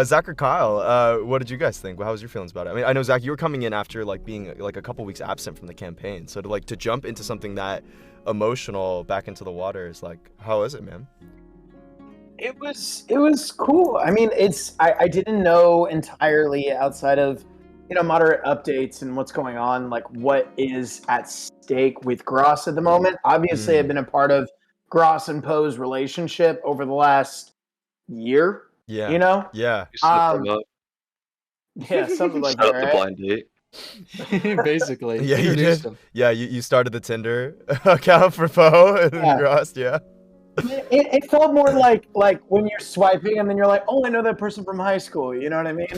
Speaker 1: Zach or Kyle, what did you guys think? How was your feelings about it? I mean, I know Zach, you were coming in after like being like a couple weeks absent from the campaign, so to jump into something that emotional back into the water is like, how is it, man?
Speaker 2: It was cool. I mean, I didn't know entirely outside of, you know, moderate updates and what's going on, like what is at stake with Gross at the moment. Obviously, I've been a part of Gross and Poe's relationship over the last year.
Speaker 1: Yeah.
Speaker 2: You know?
Speaker 1: Yeah.
Speaker 5: You set them up,
Speaker 2: Yeah, something like
Speaker 5: set
Speaker 2: that,
Speaker 5: up the
Speaker 2: right?
Speaker 5: blind date.
Speaker 3: Basically.
Speaker 1: Yeah, you
Speaker 3: introduced
Speaker 1: did.
Speaker 3: him.
Speaker 1: Yeah, you started the Tinder account for Poe and
Speaker 2: Yeah.
Speaker 1: Gross, yeah.
Speaker 2: It felt more like when you're swiping and then you're like, oh, I know that person from high school. You know what I mean?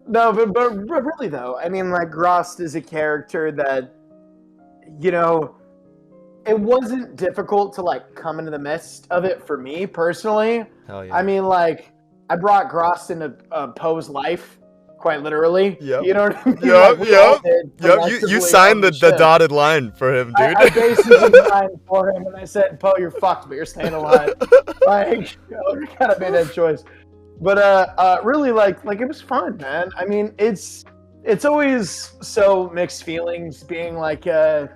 Speaker 2: No, but really though, I mean, like Grost is a character that, you know, it wasn't difficult to like come into the midst of it for me personally.
Speaker 1: Hell yeah.
Speaker 2: I mean, like I brought Grost into Poe's life, quite literally.
Speaker 1: Yep.
Speaker 2: You know what I mean?
Speaker 1: Yep,
Speaker 2: Like, we all
Speaker 1: yep,
Speaker 2: did
Speaker 1: Yep, you
Speaker 2: collectively
Speaker 1: signed
Speaker 2: on
Speaker 1: the
Speaker 2: ship.
Speaker 1: dotted line for him, dude.
Speaker 2: I basically signed for him, and I said, "Poe, you're fucked, but you're staying alive." Like, you know, we kind of made that choice. But really, like it was fun, man. I mean, it's always so mixed feelings being like a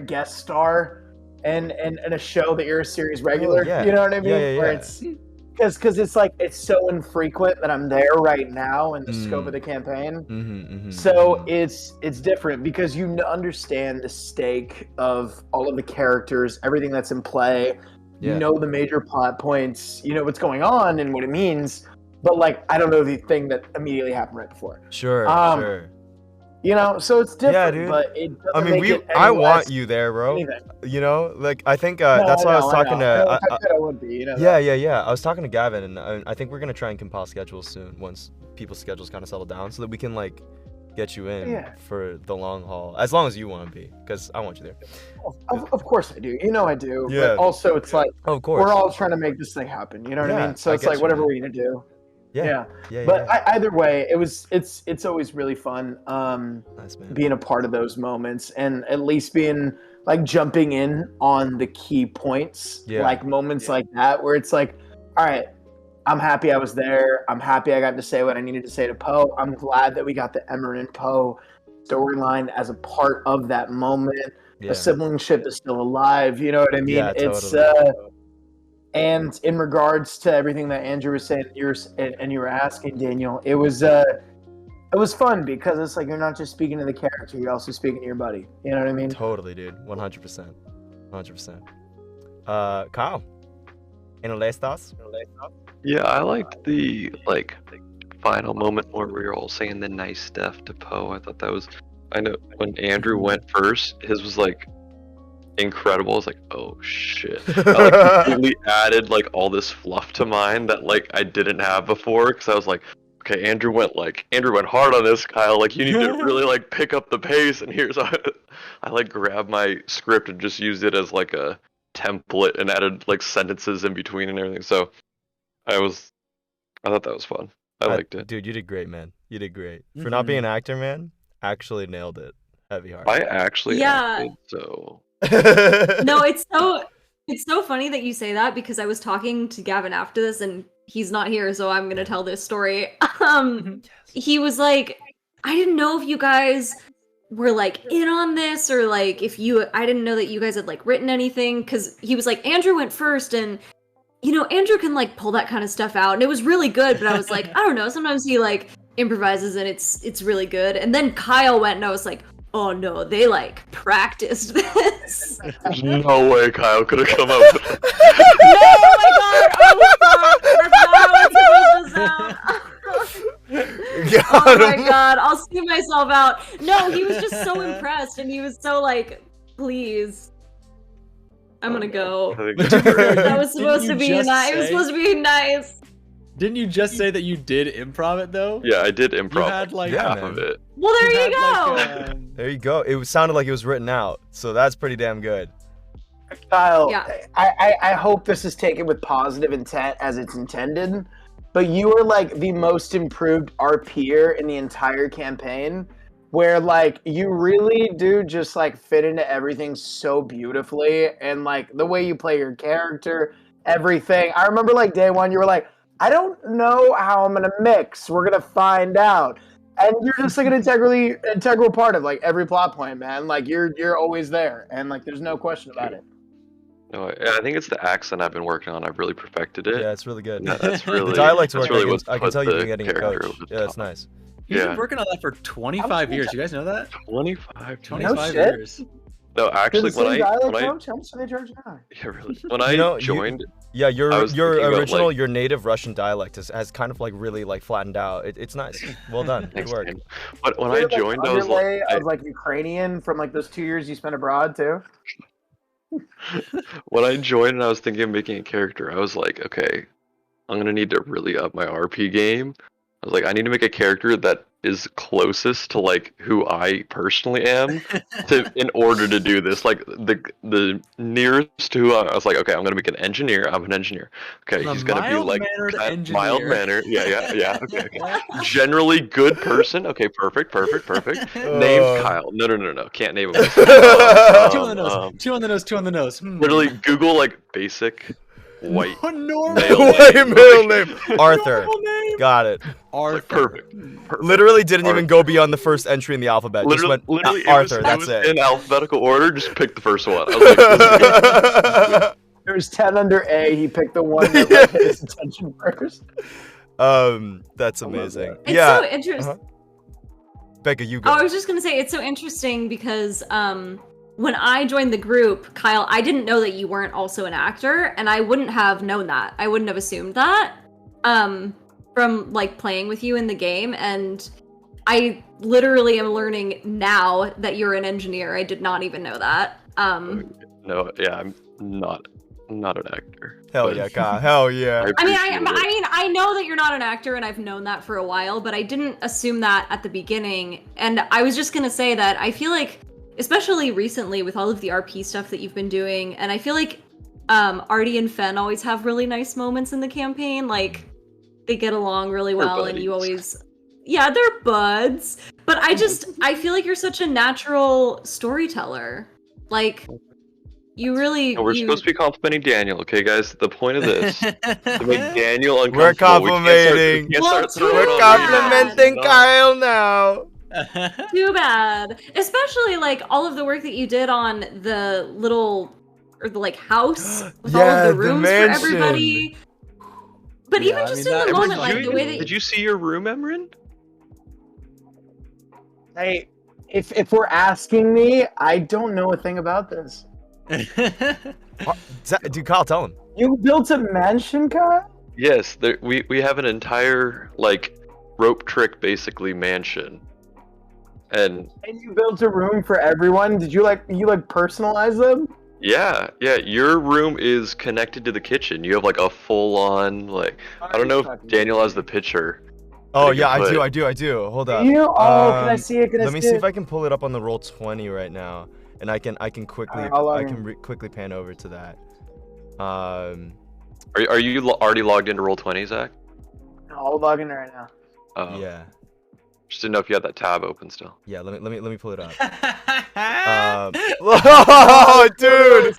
Speaker 2: guest star and a show that you're a series regular.
Speaker 1: yeah.
Speaker 2: You know what I mean?
Speaker 1: Yeah,
Speaker 2: Where
Speaker 1: yeah.
Speaker 2: it's because it's like it's so infrequent that I'm there right now in the scope
Speaker 1: Mm.
Speaker 2: of the campaign.
Speaker 1: Mm-hmm,
Speaker 2: So it's different because you understand the stake of all of the characters, everything that's in play.
Speaker 1: Yeah.
Speaker 2: You know the major plot points. You know what's going on and what it means. But like, I don't know the thing that immediately happened right before.
Speaker 1: Sure,
Speaker 2: Sure. You know, so it's different.
Speaker 1: Yeah, dude.
Speaker 2: But it doesn't
Speaker 1: I mean,
Speaker 2: make it
Speaker 1: I
Speaker 2: any
Speaker 1: want
Speaker 2: less
Speaker 1: you there, bro.
Speaker 2: anything.
Speaker 1: You know, like I think
Speaker 2: No,
Speaker 1: that's why I was
Speaker 2: know,
Speaker 1: talking
Speaker 2: know.
Speaker 1: to.
Speaker 2: If I said I would be. You know.
Speaker 1: Yeah. I was talking to Gavin, and I think we're gonna try and compile schedules soon once people's schedules kind of settle down, so that we can like get you in
Speaker 2: Yeah.
Speaker 1: for the long haul, as long as you want to be, because I want you there.
Speaker 2: Of course I do. You know I do.
Speaker 1: Yeah.
Speaker 2: But also, it's like
Speaker 1: Oh, of course.
Speaker 2: we're all trying to make this thing happen. You know what I
Speaker 1: Yeah,
Speaker 2: mean? So
Speaker 1: I
Speaker 2: it's
Speaker 1: get
Speaker 2: like
Speaker 1: you,
Speaker 2: whatever
Speaker 1: man.
Speaker 2: we need to do.
Speaker 1: Yeah.
Speaker 2: But either way, it's always really fun
Speaker 1: Nice, man.
Speaker 2: being a part of those moments and at least being like jumping in on the key points,
Speaker 1: Yeah.
Speaker 2: like moments like that where it's like, all right, I'm happy I was there. I'm happy I got to say what I needed to say to Poe. I'm glad that we got the Emeren Poe storyline as a part of that moment.
Speaker 1: Yeah.
Speaker 2: The siblingship is still alive. You know what I mean?
Speaker 1: Yeah,
Speaker 2: It's
Speaker 1: totally.
Speaker 2: and in regards to everything that Andrew was saying, you were asking Daniel, it was fun because it's like you're not just speaking to the character, you're also speaking to your buddy. You know what I mean?
Speaker 1: Totally, dude. 100%. 100%. Kyle, any last thoughts?
Speaker 5: Yeah, I liked the final moment where we were all saying the nice stuff to Poe. I thought that was. I know when Andrew went first, his was like incredible. I was like, oh shit! I like completely added like all this fluff to mine that like I didn't have before because I was like, okay, Andrew went hard on this, Kyle. Like you need to really like pick up the pace. And here's how I like grabbed my script and just used it as like a template and added like sentences in between and everything. So I thought that was fun. I liked it.
Speaker 1: Dude, you did great, man. You did great. For not being an actor, man, actually nailed it. Heavy heart.
Speaker 5: I actually
Speaker 4: Yeah.
Speaker 5: acted, so
Speaker 4: No, it's so funny that you say that because I was talking to Gavin after this and he's not here, so I'm gonna tell this story. He was like, I didn't know if you guys were like in on this or like I didn't know that you guys had like written anything because he was like, Andrew went first and Andrew can like pull that kind of stuff out and it was really good, but I was like, I don't know, sometimes he like improvises and it's really good. And then Kyle went and I was like, oh no, they like practiced this.
Speaker 5: there's no way Kyle could have come up.
Speaker 4: No, oh my god! Oh fuck! That's not how it's supposed to sound. Oh my god! I'll see myself out. No, he was just so impressed, and he was so like, "Please, I'm gonna go." That was supposed to be nice. It was supposed to be nice.
Speaker 6: Didn't you just say that you did improv it though?
Speaker 5: Yeah, I did improv.
Speaker 6: You had like
Speaker 5: half of it.
Speaker 4: Well, there you go.
Speaker 1: There you go. It sounded like it was written out, so that's pretty damn good.
Speaker 2: Kyle,
Speaker 4: Yeah.
Speaker 2: I hope this is taken with positive intent as it's intended, but you are like the most improved RPer in the entire campaign, where like you really do just like fit into everything so beautifully, and like the way you play your character, everything. I remember like day one, you were like, I don't know how I'm gonna mix. We're gonna find out. And you're just like an integral part of like every plot point, man. Like you're always there, and like there's no question about it.
Speaker 5: No, I think it's the accent I've been working on. I've really perfected it.
Speaker 1: Yeah, it's really good.
Speaker 5: Yeah, that's really
Speaker 1: The dialect's
Speaker 5: that's
Speaker 1: working.
Speaker 5: really what's
Speaker 1: I can
Speaker 5: put
Speaker 1: tell you've
Speaker 5: the
Speaker 1: been getting a
Speaker 5: character
Speaker 1: coach.
Speaker 5: over the
Speaker 1: Yeah, that's
Speaker 5: top.
Speaker 1: nice.
Speaker 6: He's
Speaker 5: Yeah.
Speaker 6: been working on that for 25 years. You guys know that?
Speaker 5: 25.
Speaker 6: 25
Speaker 2: shit.
Speaker 6: years.
Speaker 5: No, actually,
Speaker 2: Good
Speaker 5: when
Speaker 2: dialect
Speaker 5: I
Speaker 2: coach? How much do they charge now?
Speaker 5: yeah, really. When I
Speaker 1: know,
Speaker 5: joined,
Speaker 1: Yeah, your
Speaker 5: I was thinking about,
Speaker 1: original,
Speaker 5: like-
Speaker 1: your native Russian dialect has kind of like really like flattened out. It's nice. Well done. Good
Speaker 5: Thanks,
Speaker 1: work.
Speaker 5: man. But when
Speaker 2: Is
Speaker 5: I
Speaker 2: there, like,
Speaker 5: joined, I was
Speaker 2: underlay
Speaker 5: like,
Speaker 2: of like Ukrainian from like those 2 years you spent abroad too.
Speaker 5: when I joined and I was thinking of making a character, I was like, okay, I'm gonna need to really up my RP game. I was like, I need to make a character that is closest to like who I personally am in order to do this. Like the nearest to who I was like, okay, I'm gonna make an engineer. I'm an engineer. Okay,
Speaker 6: A
Speaker 5: he's gonna be like
Speaker 6: mild-mannered engineer.
Speaker 5: mild mannered. Yeah. Okay. Generally good person. Okay, perfect. Named Kyle. No. Can't name him.
Speaker 6: Two on the nose. Two on the nose. Two on the nose.
Speaker 5: Literally Google like basic white
Speaker 6: Normal
Speaker 5: male
Speaker 1: White
Speaker 5: name.
Speaker 1: middle name. Arthur.
Speaker 6: normal name.
Speaker 1: Got it.
Speaker 6: Arthur.
Speaker 5: Like, perfect.
Speaker 1: Literally didn't even
Speaker 5: Arthur.
Speaker 1: go beyond the first entry in the alphabet. Just went
Speaker 5: Literally,
Speaker 1: Arthur.
Speaker 5: it
Speaker 1: That's
Speaker 5: was
Speaker 1: it.
Speaker 5: in alphabetical order. Just pick the first one. I was like, this is
Speaker 2: There was 10 under A. He picked the one that like, hit his attention first.
Speaker 1: That's amazing.
Speaker 4: It's
Speaker 1: Yeah.
Speaker 4: so interesting.
Speaker 1: Becca, you
Speaker 4: Oh, I
Speaker 1: go.
Speaker 4: was just gonna say it's so interesting because when I joined the group, Kyle, I didn't know that you weren't also an actor, and I wouldn't have known that. I wouldn't have assumed that from like playing with you in the game, and I literally am learning now that you're an engineer. I did not even know that.
Speaker 5: no, yeah, I'm not an actor.
Speaker 1: Hell
Speaker 5: but
Speaker 1: yeah, Kyle. Hell yeah.
Speaker 4: I mean,
Speaker 5: appreciate it.
Speaker 4: I know that you're not an actor, and I've known that for a while, but I didn't assume that at the beginning. And I was just gonna say that I feel like, especially recently with all of the RP stuff that you've been doing, and I feel like Artie and Fen always have really nice moments in the campaign. Like they get along really
Speaker 5: They're
Speaker 4: well, and you
Speaker 5: buddies.
Speaker 4: always, yeah, they're buds. But I feel like you're such a natural storyteller. Like you really.
Speaker 5: No, we're
Speaker 4: you-
Speaker 5: supposed to be complimenting Daniel, okay, guys? The point of this to make Daniel uncomfortable.
Speaker 1: We're complimenting.
Speaker 5: We can't
Speaker 4: Well,
Speaker 5: start throwing
Speaker 1: We're
Speaker 5: on
Speaker 1: complimenting
Speaker 5: Daniel.
Speaker 1: Kyle now.
Speaker 4: Too bad. Especially like all of the work that you did on the little or the like house with all
Speaker 1: Yeah,
Speaker 4: of
Speaker 1: the
Speaker 4: the rooms
Speaker 1: mansion.
Speaker 4: for everybody. But
Speaker 6: Yeah,
Speaker 4: even
Speaker 6: I
Speaker 4: just
Speaker 6: mean,
Speaker 4: in
Speaker 6: that-
Speaker 4: the
Speaker 6: Did
Speaker 4: moment, like
Speaker 5: Did
Speaker 4: the way that
Speaker 5: Did you see your room, Emran?
Speaker 2: Hey, if we're asking me, I don't know a thing about this.
Speaker 1: Dude, Kyle, tell him.
Speaker 2: You built a mansion, Kyle?
Speaker 5: Yes, we have an entire like rope trick basically mansion, and
Speaker 2: And you built a room for everyone? Did you personalize them?
Speaker 5: yeah, your room is connected to the kitchen. You have like a full on like I don't know if Daniel has the picture.
Speaker 1: Oh
Speaker 5: Pretty
Speaker 1: yeah,
Speaker 5: good
Speaker 1: I do. Hold up.
Speaker 2: You? Oh, can I see it? Can I
Speaker 1: Let me
Speaker 2: see
Speaker 1: see
Speaker 2: it?
Speaker 1: if I can pull it up on the Roll20 right now, and I can quickly
Speaker 2: Alright, I'll log
Speaker 1: I
Speaker 2: in.
Speaker 1: can quickly pan over to that.
Speaker 5: Are you already logged into Roll20, Zach?
Speaker 2: I'll log in right now.
Speaker 1: Yeah,
Speaker 5: Just didn't know if you had that tab open still.
Speaker 1: yeah. Let me pull it up. Oh, dude.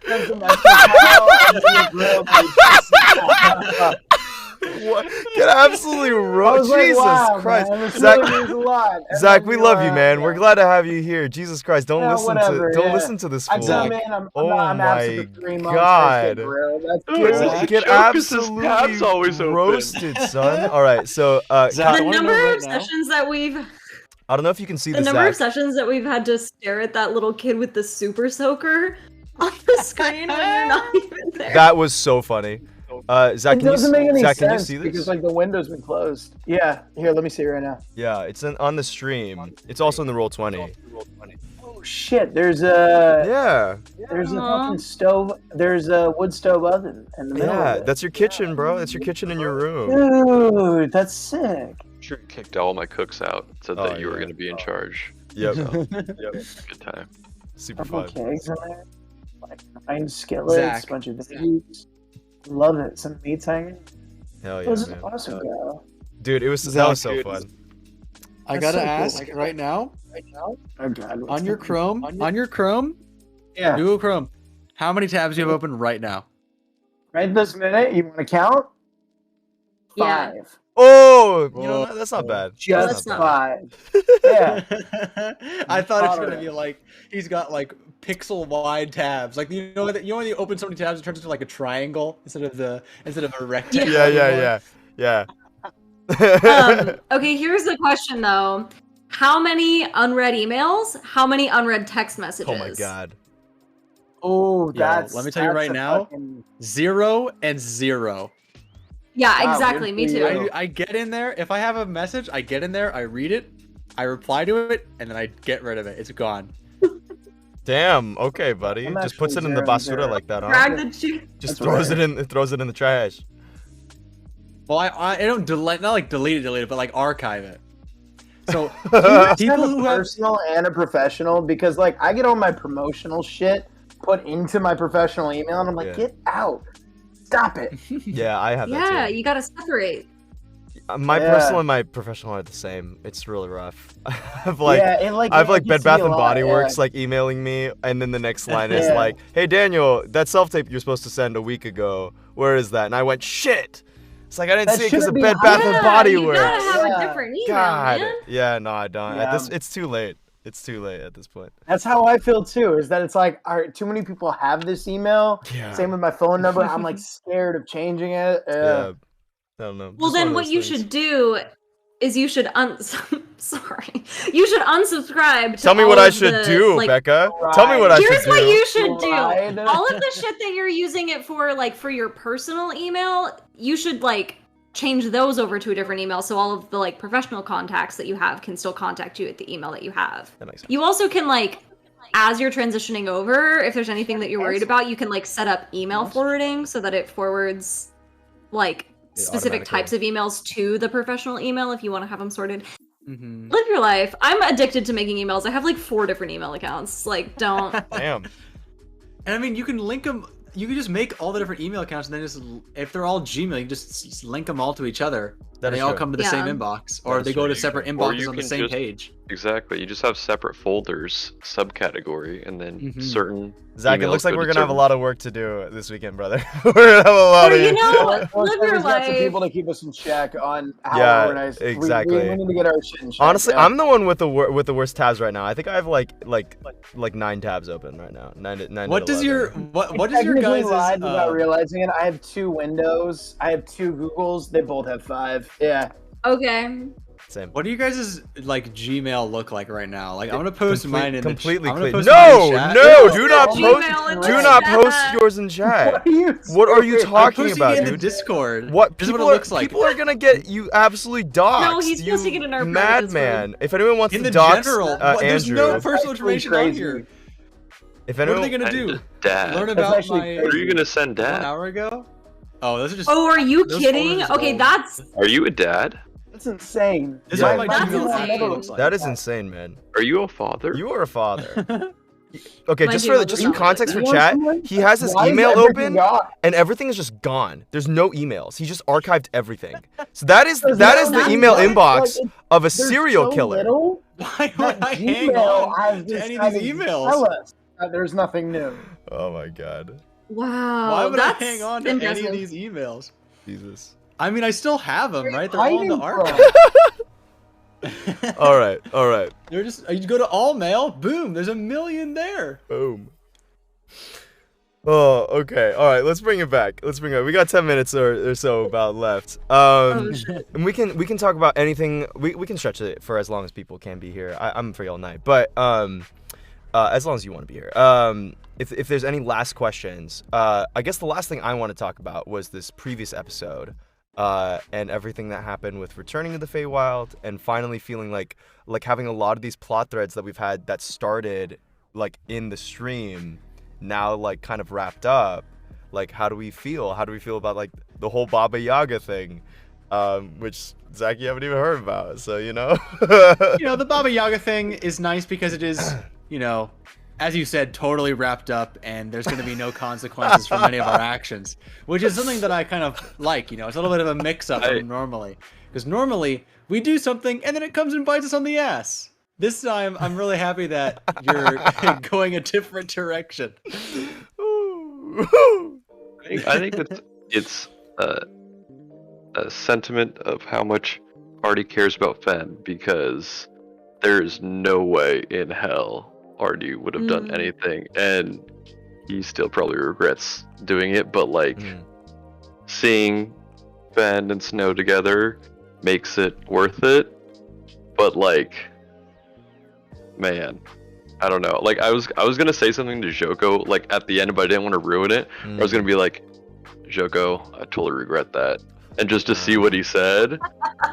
Speaker 1: What? Get absolutely
Speaker 2: I
Speaker 1: roasted.
Speaker 2: was like,
Speaker 1: Jesus
Speaker 2: wow,
Speaker 1: Christ.
Speaker 2: man, this
Speaker 1: Zach,
Speaker 2: really means a lot. And
Speaker 1: Zach,
Speaker 2: then
Speaker 1: we
Speaker 2: you
Speaker 1: love
Speaker 2: are,
Speaker 1: you, man. We're
Speaker 2: yeah.
Speaker 1: glad to have you here. Jesus Christ, don't
Speaker 2: Yeah,
Speaker 1: listen
Speaker 2: whatever,
Speaker 1: to
Speaker 2: yeah.
Speaker 1: listen to this
Speaker 2: I
Speaker 1: fool.
Speaker 2: come in, I'm
Speaker 1: Oh
Speaker 2: absent
Speaker 1: my
Speaker 2: for 3 months.
Speaker 1: God.
Speaker 2: That's
Speaker 5: Oh,
Speaker 2: good.
Speaker 5: it's a
Speaker 1: Get
Speaker 5: joke 'cause his
Speaker 1: absolutely
Speaker 5: tab's always open.
Speaker 1: roasted, son. All right, so
Speaker 6: Zach,
Speaker 1: Kyle,
Speaker 4: The
Speaker 6: wanna know
Speaker 4: number
Speaker 6: right
Speaker 4: of
Speaker 6: now?
Speaker 4: sessions that we've
Speaker 1: I don't know if you can see
Speaker 4: the
Speaker 1: this,
Speaker 4: number of
Speaker 1: Zach.
Speaker 4: sessions that we've had to stare at that little kid with the super soaker on the screen when you're not even there.
Speaker 1: That was so funny. Zach,
Speaker 2: It
Speaker 1: can you
Speaker 2: doesn't make any
Speaker 1: Zach, can you
Speaker 2: sense
Speaker 1: see this?
Speaker 2: because like the window's been closed. Yeah, here, let me see it right now.
Speaker 1: Yeah, it's on the stream. It's also in the Roll20.
Speaker 2: Oh shit, there's a
Speaker 1: Yeah,
Speaker 2: fucking stove. There's a wood stove oven in the middle.
Speaker 1: yeah.
Speaker 2: of it.
Speaker 1: That's your kitchen, bro. That's your kitchen in your room.
Speaker 2: Dude, that's sick.
Speaker 5: Sure kicked all my cooks out. Said
Speaker 1: Oh,
Speaker 5: that you were
Speaker 1: yeah.
Speaker 5: gonna be in charge.
Speaker 1: Yep.
Speaker 5: Good time.
Speaker 1: Super
Speaker 2: Couple
Speaker 1: fun.
Speaker 2: kegs in there, like 9 skillets,
Speaker 6: Zach.
Speaker 2: bunch of veggies. Love it. Some meats hanging.
Speaker 1: Hell
Speaker 2: That
Speaker 1: yeah,
Speaker 2: was
Speaker 1: man.
Speaker 2: awesome, bro.
Speaker 1: Dude, that was so
Speaker 6: Zach,
Speaker 1: fun.
Speaker 6: I
Speaker 2: That's
Speaker 6: gotta
Speaker 2: so cool.
Speaker 6: ask right now
Speaker 2: Oh god. what's
Speaker 6: on your
Speaker 2: happening?
Speaker 6: Chrome,
Speaker 2: Yeah.
Speaker 6: Google Chrome. How many tabs do you have open right now?
Speaker 2: Right this minute, you want to count?
Speaker 4: Yeah.
Speaker 2: 5.
Speaker 1: Oh, you know that's not bad.
Speaker 2: Just
Speaker 4: that's not
Speaker 2: 5. Yeah.
Speaker 6: I thought it was gonna
Speaker 2: Moderate.
Speaker 6: be like he's got like pixel wide tabs. Like you know when you open so many tabs, it turns into like a triangle instead of a rectangle.
Speaker 1: Yeah.
Speaker 4: Okay, here's the question though. How many unread emails? How many unread text messages?
Speaker 1: Oh my god.
Speaker 2: Oh,
Speaker 6: Yo,
Speaker 2: that's.
Speaker 6: let me tell you
Speaker 2: that's
Speaker 6: right
Speaker 2: a
Speaker 6: now.
Speaker 2: fucking-
Speaker 6: 0 and 0.
Speaker 4: Yeah,
Speaker 2: Wow,
Speaker 4: exactly.
Speaker 2: good
Speaker 4: Me
Speaker 2: for
Speaker 4: too.
Speaker 2: you.
Speaker 6: I get in there. If I have a message, I get in there, I read it, I reply to it, and then I get rid of it. It's gone.
Speaker 1: Damn. Okay, buddy.
Speaker 2: I'm
Speaker 1: Just puts it
Speaker 2: actually
Speaker 1: in the
Speaker 2: 0 and
Speaker 1: basura
Speaker 2: 0.
Speaker 1: like that, huh?
Speaker 4: Drag the cheek.
Speaker 1: Just
Speaker 2: That's
Speaker 1: throws
Speaker 2: right.
Speaker 1: it in the trash.
Speaker 6: Well, I don't delete, not like delete it, but like archive it. So
Speaker 2: I
Speaker 6: people
Speaker 2: have a
Speaker 6: who have
Speaker 2: personal and a professional because like I get all my promotional shit put into my professional email and I'm like,
Speaker 1: Yeah.
Speaker 2: get out. Stop it.
Speaker 1: Yeah, I have
Speaker 4: Yeah,
Speaker 1: that too.
Speaker 4: you gotta separate.
Speaker 1: My
Speaker 2: Yeah.
Speaker 1: personal and my professional are the same. It's really rough. I've like
Speaker 2: yeah, it, like,
Speaker 1: I've
Speaker 2: it
Speaker 1: like
Speaker 2: gets
Speaker 1: Bed Bath
Speaker 2: me a
Speaker 1: and
Speaker 2: lot,
Speaker 1: Body
Speaker 2: yeah.
Speaker 1: Works like emailing me, and then the next line is
Speaker 2: Yeah.
Speaker 1: like, "Hey Daniel, that self tape you're supposed to send a week ago. Where is that?" And I went, "Shit." It's like I didn't
Speaker 2: That
Speaker 1: see it because of
Speaker 2: shouldn't be
Speaker 1: Bed Bath
Speaker 2: hidden.
Speaker 1: and
Speaker 4: Yeah,
Speaker 1: Body
Speaker 4: you
Speaker 1: Works.
Speaker 4: gotta have
Speaker 2: Yeah.
Speaker 4: a different email,
Speaker 1: God.
Speaker 4: man.
Speaker 1: Yeah, no, I don't. At
Speaker 2: Yeah.
Speaker 1: it's too late. It's too late at this point.
Speaker 2: That's how I feel too. Is that it's like, all right, too many people have this email.
Speaker 1: Yeah.
Speaker 2: Same with my phone number. I'm like scared of changing it.
Speaker 1: Yeah. I don't know.
Speaker 4: Well,
Speaker 1: Just one
Speaker 4: then
Speaker 1: of
Speaker 4: what
Speaker 1: those
Speaker 4: you
Speaker 1: things.
Speaker 4: should do is you should sorry. You should unsubscribe to
Speaker 1: Tell me
Speaker 4: all
Speaker 1: what I
Speaker 4: of
Speaker 1: should
Speaker 4: the,
Speaker 1: do,
Speaker 4: like,
Speaker 1: Becca. Tell me what I
Speaker 4: Here's
Speaker 1: should
Speaker 4: what
Speaker 1: do.
Speaker 4: you should do.
Speaker 2: Right.
Speaker 4: All of the shit that you're using it for, like for your personal email, you should like change those over to a different email so all of the like professional contacts that you have can still contact you at the email that you have.
Speaker 1: That makes sense.
Speaker 4: You also can like as you're transitioning over, if there's anything that you're worried about, you can like set up email forwarding so that it forwards like specific
Speaker 1: automatically.
Speaker 4: types of emails to the professional email if you want to have them sorted.
Speaker 6: Mhm.
Speaker 4: Live your life. I'm addicted to making emails. I have like 4 different email accounts. Like, don't.
Speaker 1: Damn.
Speaker 6: And I mean, you can link them. You can just make all the different email accounts, and then just if they're all Gmail, you can just link them all to each other.
Speaker 1: That
Speaker 6: And
Speaker 1: is
Speaker 6: they all
Speaker 1: true.
Speaker 6: come to the
Speaker 4: Yeah.
Speaker 6: same inbox,
Speaker 1: That
Speaker 6: or
Speaker 1: is
Speaker 6: they go
Speaker 1: true.
Speaker 6: to separate
Speaker 5: Or
Speaker 6: inboxes
Speaker 5: you
Speaker 6: on the
Speaker 5: can
Speaker 6: same
Speaker 5: just-
Speaker 6: page.
Speaker 5: Exactly. You just have separate folders, subcategory, and then
Speaker 6: Mhm.
Speaker 5: certain.
Speaker 1: Zach, it
Speaker 5: emails
Speaker 1: looks like
Speaker 5: go
Speaker 1: we're
Speaker 5: to
Speaker 1: gonna have a
Speaker 5: certain-
Speaker 1: lot of work to do this weekend, brother. we're gonna have a lot
Speaker 4: Or,
Speaker 1: of.
Speaker 4: you know,
Speaker 2: Well,
Speaker 4: live your
Speaker 2: we've got some
Speaker 4: life.
Speaker 2: people to keep us in check on how
Speaker 1: Yeah,
Speaker 2: organized.
Speaker 1: exactly.
Speaker 2: We need to get our shit in check.
Speaker 1: Honestly,
Speaker 2: yeah.
Speaker 1: I'm the one with the with the worst tabs right now. I think I have like 9 tabs open right now. 9
Speaker 6: What
Speaker 1: to
Speaker 6: does
Speaker 1: 11.
Speaker 6: your what does your
Speaker 2: Technically
Speaker 6: guys'
Speaker 2: lied without realizing it. I have 2 Windows. I have 2 Googles. They both have 5. Yeah.
Speaker 4: Okay.
Speaker 1: Same.
Speaker 3: What do you guys' like Gmail look like right now? Like I'm gonna post mine in
Speaker 1: completely
Speaker 3: the
Speaker 1: clean.
Speaker 3: chat. I'm
Speaker 1: No,
Speaker 3: gonna post mine in
Speaker 1: no,
Speaker 3: chat.
Speaker 1: do not
Speaker 4: Gmail in
Speaker 1: post.
Speaker 4: the
Speaker 1: Do not
Speaker 4: chat.
Speaker 1: post yours in chat. What are you
Speaker 3: I'm
Speaker 1: talking
Speaker 3: posting
Speaker 1: about,
Speaker 3: it in the
Speaker 1: dude?
Speaker 3: Discord.
Speaker 1: What
Speaker 3: This is
Speaker 1: people
Speaker 3: what it looks like.
Speaker 1: People are gonna get you absolutely doxxed.
Speaker 4: No, he's
Speaker 1: you
Speaker 4: posting it in our private
Speaker 1: madman. If anyone wants
Speaker 3: In
Speaker 1: to
Speaker 3: the
Speaker 1: dox
Speaker 3: general, there's
Speaker 1: Andrew,
Speaker 3: no personal
Speaker 2: Actually
Speaker 3: information on
Speaker 2: crazy.
Speaker 3: here.
Speaker 1: if
Speaker 3: What are
Speaker 1: anyone,
Speaker 3: they gonna do?
Speaker 5: And Dad.
Speaker 3: Learn
Speaker 2: That's
Speaker 3: about
Speaker 2: actually
Speaker 3: my
Speaker 5: What are you gonna send
Speaker 3: 1
Speaker 5: Dad?
Speaker 3: hour ago? Oh, those are just.
Speaker 4: Oh, are you
Speaker 3: Those
Speaker 4: kidding?
Speaker 3: photos
Speaker 4: Okay,
Speaker 3: old.
Speaker 4: that's
Speaker 5: Are you a dad?
Speaker 2: That's insane.
Speaker 3: This
Speaker 1: Yeah.
Speaker 3: is what my
Speaker 4: That's
Speaker 3: Gmail
Speaker 4: insane.
Speaker 3: actually looks like.
Speaker 1: that is insane, man.
Speaker 5: Are you a father?
Speaker 1: You are a father. Okay,
Speaker 4: My
Speaker 1: just
Speaker 4: Gmail
Speaker 1: for
Speaker 4: does not
Speaker 1: context for
Speaker 2: You want
Speaker 1: chat,
Speaker 2: someone?
Speaker 1: he has his
Speaker 2: Why is
Speaker 1: email
Speaker 2: everything
Speaker 1: open
Speaker 2: gone?
Speaker 1: and everything is just gone. There's no emails. He just archived everything. So that is
Speaker 2: There's
Speaker 1: that
Speaker 2: no
Speaker 1: is the
Speaker 2: nothing.
Speaker 1: email
Speaker 2: Like,
Speaker 1: inbox
Speaker 2: it's-
Speaker 1: of a
Speaker 2: There's
Speaker 1: serial
Speaker 2: so
Speaker 1: killer.
Speaker 2: little
Speaker 3: Why
Speaker 2: that
Speaker 3: would I hang
Speaker 2: Gmail
Speaker 3: on
Speaker 2: has
Speaker 3: to any of
Speaker 2: decided
Speaker 3: these
Speaker 2: to
Speaker 3: emails?
Speaker 2: Tell us that there's nothing new.
Speaker 1: Oh my god,
Speaker 4: wow.
Speaker 3: Why would
Speaker 4: that's
Speaker 3: I hang on to
Speaker 4: impressive.
Speaker 3: any of these emails?
Speaker 1: Jesus.
Speaker 3: I mean, I still have them,
Speaker 2: Where are you
Speaker 3: right? They're all in the
Speaker 2: hiding
Speaker 3: archive.
Speaker 2: from?
Speaker 1: All right, all right.
Speaker 3: They're just. You go to all mail, boom. There's a million there.
Speaker 1: Boom. Oh, okay. All right, let's bring it back. Let's bring it back. We got 10 minutes or so about left.
Speaker 4: Oh, shit.
Speaker 1: And we can talk about anything. We can stretch it for as long as people can be here. I'm free all night, but as long as you want to be here. If there's any last questions, I guess the last thing I want to talk about was this previous episode, and everything that happened with returning to the Feywild and finally feeling like having a lot of these plot threads that we've had that started like in the stream now like kind of wrapped up. Like, how do we feel? How do we feel about like the whole Baba Yaga thing, which Zach, you haven't even heard about, so
Speaker 3: You know, the Baba Yaga thing is nice because it is, you know, as you said, totally wrapped up, and there's going to be no consequences for many of our actions, which is something that I kind of like. You know, it's a little bit of a mix-up from normally, because normally we do something and then it comes and bites us on the ass. This time, I'm really happy that you're going a different direction.
Speaker 5: I think it's a sentiment of how much Artie cares about Fen, because there's no way in hell Artie would have done anything, and he still probably regrets doing it, but like seeing Fen and Snow together makes it worth it. But like, man, I don't know. Like I was gonna say something to Joko like at the end, but I didn't want to ruin it. I was gonna be like, Joko, I totally regret that, and just to see what he said,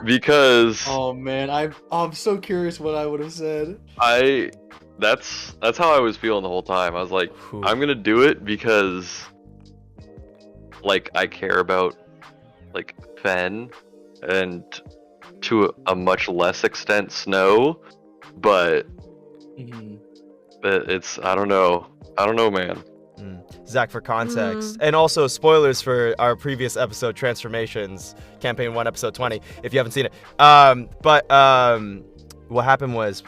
Speaker 5: because
Speaker 3: Oh man, I'm so curious what I would have said.
Speaker 5: that's how I was feeling the whole time. I was like, I'm gonna do it because like I care about like Fen and to a much less extent Snow, but it's I don't know, man.
Speaker 1: Zach, for context, and also spoilers for our previous episode, Transformations, Campaign 1, Episode 20, if you haven't seen it. But what happened was,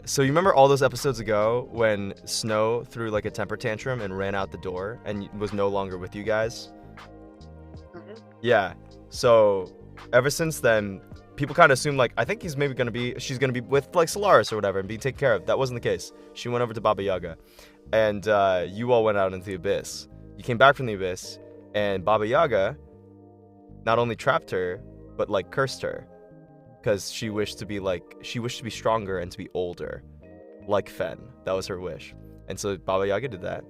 Speaker 1: so you remember all those episodes ago when Snow threw like a temper tantrum and ran out the door and was no longer with you guys? Yeah. So ever since then, people kind of assumed like, I think she's gonna be with like Solaris or whatever and be taken care of. That wasn't the case. She went over to Baba Yaga, and you all went out into the abyss. You came back from the abyss, and Baba Yaga not only trapped her, but like cursed her, because she wished to be stronger and to be older, like Fen. That was her wish, and so Baba Yaga did that,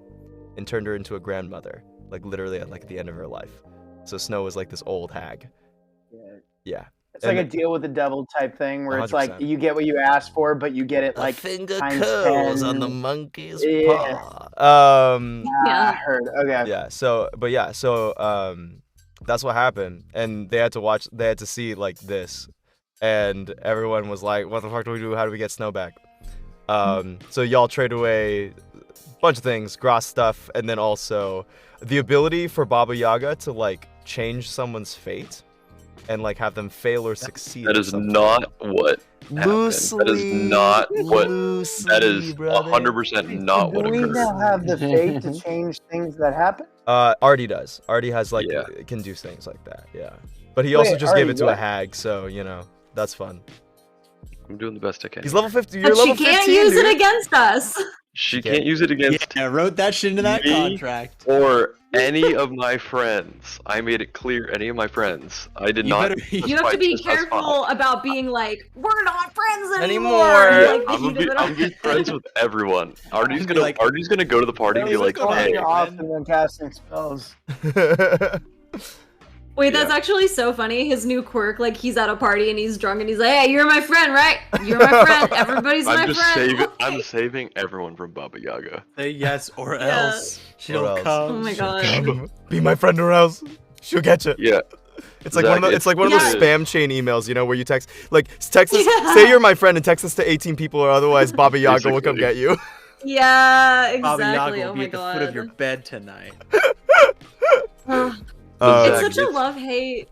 Speaker 1: and turned her into a grandmother, like literally at like the end of her life. So Snow was like this old hag. Yeah.
Speaker 2: It's like a deal with the devil type thing where it's like
Speaker 1: 100%.
Speaker 2: you get what you asked for, but you get it like
Speaker 1: finger
Speaker 2: times
Speaker 1: curls
Speaker 2: 10.
Speaker 1: on the monkey's
Speaker 2: Yeah.
Speaker 1: paw.
Speaker 4: Yeah.
Speaker 2: I heard. Okay.
Speaker 1: Yeah. So that's what happened, and they had to see like this, and everyone was like, "What the fuck do we do? How do we get Snow back?" So y'all trade away a bunch of things, Gross stuff, and then also the ability for Baba Yaga to like change someone's fate and like have them fail or succeed.
Speaker 5: That
Speaker 1: at
Speaker 5: is
Speaker 1: something.
Speaker 5: not what happened.
Speaker 1: Loosely.
Speaker 5: That is not what.
Speaker 1: Loosely,
Speaker 5: That is
Speaker 1: brother.
Speaker 5: 100% not what
Speaker 2: Do we
Speaker 5: occurred.
Speaker 2: now have the fate to change things that happen?
Speaker 1: Artie does. Artie has like
Speaker 5: Yeah.
Speaker 1: can do things like that. Yeah. But he also
Speaker 2: Wait,
Speaker 1: just gave it
Speaker 2: Artie,
Speaker 1: to a
Speaker 2: what?
Speaker 1: hag, so you know that's fun.
Speaker 5: I'm doing the best I can.
Speaker 1: He's level 50. You're
Speaker 4: But
Speaker 1: level
Speaker 4: she can't
Speaker 1: 15,
Speaker 4: use
Speaker 1: dude.
Speaker 4: it against us.
Speaker 5: She
Speaker 1: can't-
Speaker 5: can't use it against
Speaker 6: Yeah, wrote that shit into that
Speaker 5: Me?
Speaker 6: contract.
Speaker 5: or any of my friends. I made it clear, any of my friends. I did
Speaker 6: You
Speaker 5: not.
Speaker 6: better-
Speaker 4: You have to be careful about being like, we're not friends anymore.
Speaker 1: Anymore.
Speaker 4: Like,
Speaker 5: I'm
Speaker 4: you
Speaker 5: gonna be,
Speaker 4: know
Speaker 5: I'm gonna be friends with everyone. Artie's
Speaker 6: Be
Speaker 5: gonna
Speaker 6: like-
Speaker 5: Artie's gonna go to the party and be
Speaker 6: What's
Speaker 5: like,
Speaker 6: going on
Speaker 5: hey,
Speaker 6: here?
Speaker 2: Often than casting spells.
Speaker 4: Wait, that's
Speaker 5: Yeah.
Speaker 4: actually so funny. His new quirk, like he's at a party and he's drunk and he's like, "Hey, you're my friend, right? You're my friend. Everybody's my
Speaker 5: I'm just
Speaker 4: friend."
Speaker 5: saving. I'm saving everyone from Baba Yaga.
Speaker 6: Say yes or
Speaker 4: Yeah.
Speaker 6: else she'll
Speaker 1: else.
Speaker 6: come.
Speaker 4: Oh my
Speaker 6: she'll
Speaker 4: god.
Speaker 6: come.
Speaker 1: Be my friend or else she'll get you.
Speaker 5: Yeah,
Speaker 1: It's like one of
Speaker 5: Zach,
Speaker 1: the, it's like one of those
Speaker 4: Yeah.
Speaker 1: spam chain emails, you know, where you text text us,
Speaker 4: Yeah.
Speaker 1: say you're my friend and text us to 18 people, or otherwise Baba Yaga will come
Speaker 5: Basically.
Speaker 1: get you.
Speaker 4: Yeah,
Speaker 6: Baba
Speaker 4: exactly.
Speaker 6: Yaga will
Speaker 4: Oh
Speaker 6: be
Speaker 4: my
Speaker 6: at the
Speaker 4: god.
Speaker 6: foot of your bed tonight.
Speaker 4: Ugh.
Speaker 1: Uh,
Speaker 4: It's
Speaker 5: Zach,
Speaker 4: such a
Speaker 5: it's-
Speaker 4: love-hate.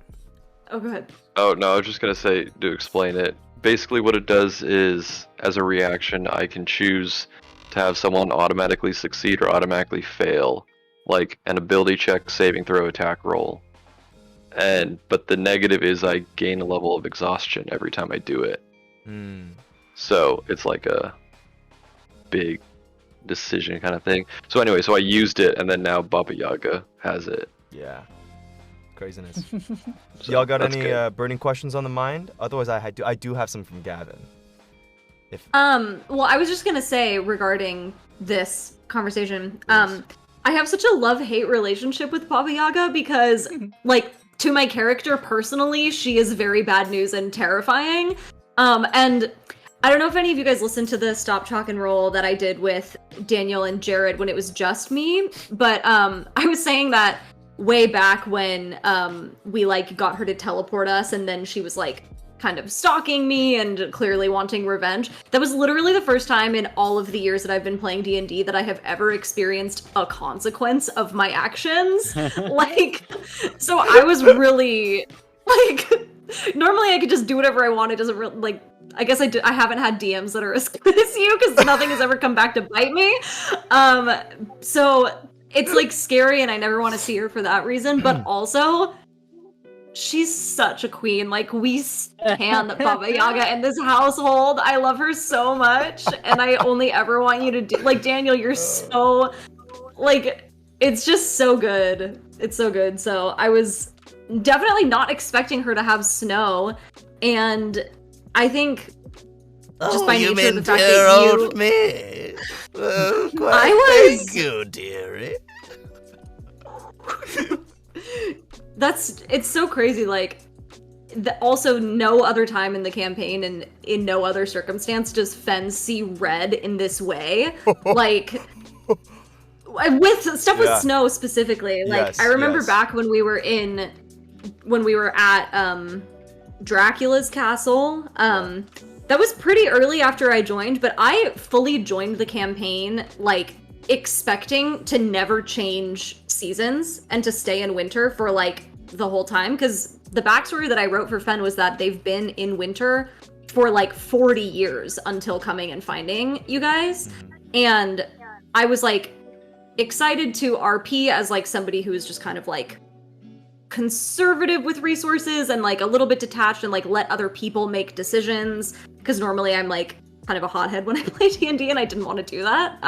Speaker 4: Oh, go ahead.
Speaker 5: Oh no, I was just gonna say to explain it. Basically, what it does is, as a reaction, I can choose to have someone automatically succeed or automatically fail, like an ability check, saving throw, attack roll. But the negative is I gain a level of exhaustion every time I do it.
Speaker 1: hmm.
Speaker 5: So it's like a big decision kind of thing. So anyway, so I used it, and then now Baba Yaga has it.
Speaker 1: Yeah. Craziness.
Speaker 5: So
Speaker 1: Y'all got
Speaker 5: that's
Speaker 1: any
Speaker 5: good.
Speaker 1: burning questions on the mind? Otherwise, I do have some from Gavin.
Speaker 4: Well, I was just gonna say regarding this conversation,
Speaker 1: Please.
Speaker 4: I have such a love-hate relationship with Baba Yaga because, like, to my character personally, she is very bad news and terrifying. And I don't know if any of you guys listened to the Stop, Chalk, and Roll that I did with Daniel and Jared when it was just me, but I was saying that way back when we like got her to teleport us, and then she was like kind of stalking me and clearly wanting revenge. That was literally the first time in all of the years that I've been playing D&D that I have ever experienced a consequence of my actions. Like, so I was really like, normally I could just do whatever I want. It doesn't really, like, I guess I haven't had DMs that are as good as you because nothing has ever come back to bite me. So it's like scary and I never want to see her for that reason, but also she's such a queen. Like, we stand Baba Yaga in this household. I love her so much, and I only ever want you to do, like, Daniel, you're so, like, it's just so good. It's so good. So I was definitely not expecting her to have snow, and I think just by nature of the fact that you...
Speaker 1: me.
Speaker 4: I was-
Speaker 1: Thank you, dearie.
Speaker 4: It's so crazy, like, also no other time in the campaign and in no other circumstance does Fen see red in this way. Like, with stuff with
Speaker 1: Yeah.
Speaker 4: snow specifically. Like,
Speaker 1: Yes,
Speaker 4: I remember
Speaker 1: yes.
Speaker 4: back when we were at Dracula's castle. That was pretty early after I joined, but I fully joined the campaign, like, expecting to never change seasons and to stay in winter for, like, the whole time, because the backstory that I wrote for Fen was that they've been in winter for, like, 40 years until coming and finding you guys. And I was, like, excited to RP as, like, somebody who is just kind of, like, conservative with resources and, like, a little bit detached and, like, let other people make decisions, because normally I'm, like, kind of a hothead when I play D&D and I didn't want to do that.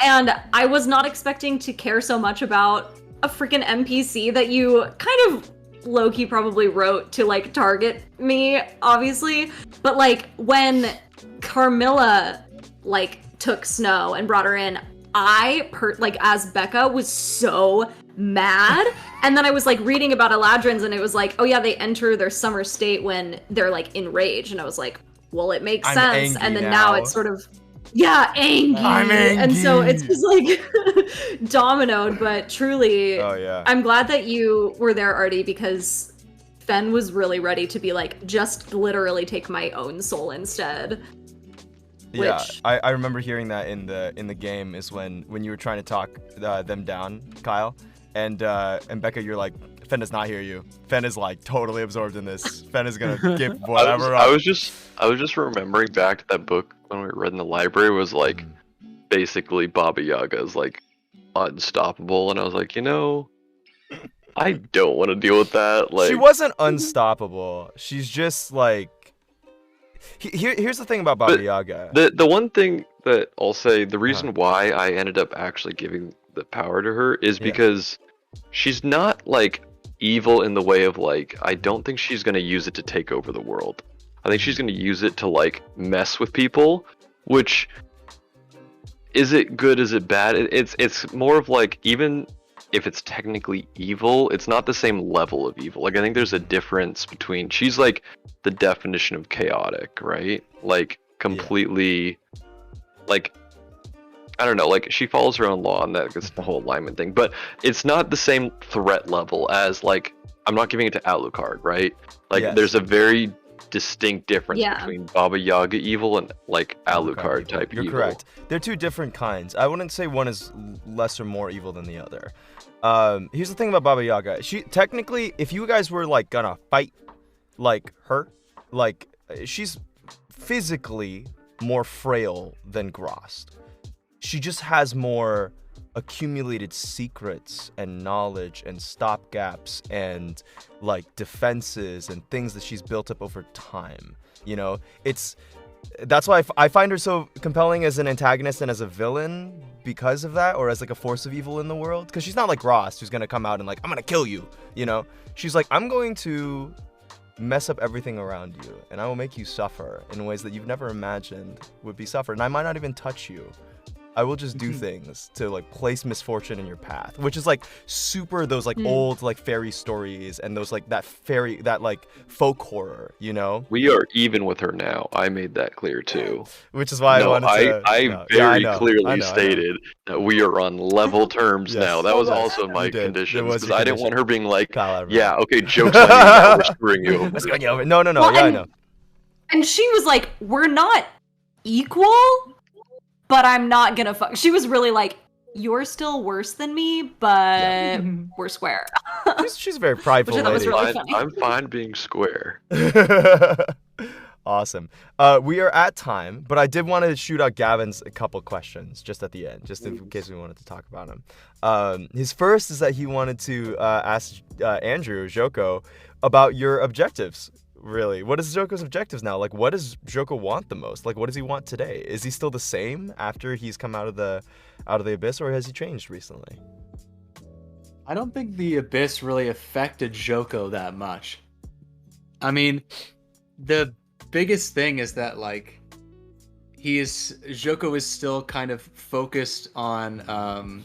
Speaker 4: And I was not expecting to care so much about a freaking NPC that you kind of low-key probably wrote to, like, target me, obviously. But, like, when Carmilla, like, took Snow and brought her in, as Becca, was so mad. And then I was, like, reading about Eladrins, and it was like, oh yeah, they enter their summer state when they're, like, enraged. And I was like, well, it makes
Speaker 1: I'm
Speaker 4: sense.
Speaker 1: angry
Speaker 4: And then
Speaker 1: now.
Speaker 4: now it's sort of, yeah, angry.
Speaker 1: I'm
Speaker 4: And so
Speaker 1: angry.
Speaker 4: it's just, like, dominoed, but truly,
Speaker 1: Oh yeah.
Speaker 4: I'm glad that you were there, Artie, because Fen was really ready to be like, just literally take my own soul instead.
Speaker 1: Yeah,
Speaker 4: which-
Speaker 1: I remember hearing that in the game is when you were trying to talk them down, Kyle, and Becca, you're like, Fen does not hear you. Fen is like totally absorbed in this. Fen is gonna give whatever
Speaker 5: I
Speaker 1: up.
Speaker 5: was just remembering back to that book when we read in the library was like basically Baba Yaga is like unstoppable, and I was like, you know, I don't want to deal with that. Like,
Speaker 1: She wasn't unstoppable. She's just like, Here's the thing about Baba Yaga.
Speaker 5: The one thing that I'll say, the reason why I ended up actually giving the power to her is because she's not like evil in the way of like, I don't think she's gonna use it to take over the world. I think she's gonna use it to like mess with people, which is it good, is it bad? It's more of like, even if it's technically evil, it's not the same level of evil. Like I think there's a difference between, she's like the definition of chaotic, right? Like completely like, I don't know, like she follows her own law, and that's the whole alignment thing, but it's not the same threat level as like, I'm not giving it to Alucard, right? Like there's a very distinct difference between Baba Yaga evil and like Alucard type evil.
Speaker 1: You're correct. They're two different kinds. I wouldn't say one is less or more evil than the other. Here's the thing about Baba Yaga. She technically, if you guys were like gonna fight like her, like she's physically more frail than Grost. She just has more accumulated secrets and knowledge and stopgaps and like defenses and things that she's built up over time. You know, that's why I find her so compelling as an antagonist and as a villain because of that, or as like a force of evil in the world. Because she's not like Grost, who's gonna come out and like, I'm gonna kill you. You know, she's like, I'm going to mess up everything around you, and I will make you suffer in ways that you've never imagined would be suffered. And I might not even touch you. I will just do things to like place misfortune in your path, which is like super those like old like fairy stories and those like that like folk horror, you know?
Speaker 5: We are even with her now. I made that clear too.
Speaker 1: Which is why
Speaker 5: I very clearly stated that we are on level terms now. That was also my conditions, because I didn't want her being like, yeah, okay, joke's on you, now we're screwing you over.
Speaker 1: Let's go over. No,
Speaker 4: well,
Speaker 1: I know.
Speaker 4: And she was like, we're not equal, but I'm not gonna fuck. She was really like, you're still worse than me, but we're square.
Speaker 1: she's a very prideful lady.
Speaker 4: Was really funny.
Speaker 5: I'm fine being square.
Speaker 1: Awesome. We are at time, but I did want to shoot out Gavin's a couple questions just at the end, just in case we wanted to talk about him. His first is that he wanted to ask Andrew, Joko, about your objectives. Really, what is Joko's objectives now? Like, what does Joko want the most? Like, what does he want today? Is he still the same after he's come out of the abyss, or has he changed recently?
Speaker 3: I don't think the abyss really affected Joko that much. I mean, the biggest thing is that like Joko is still kind of focused on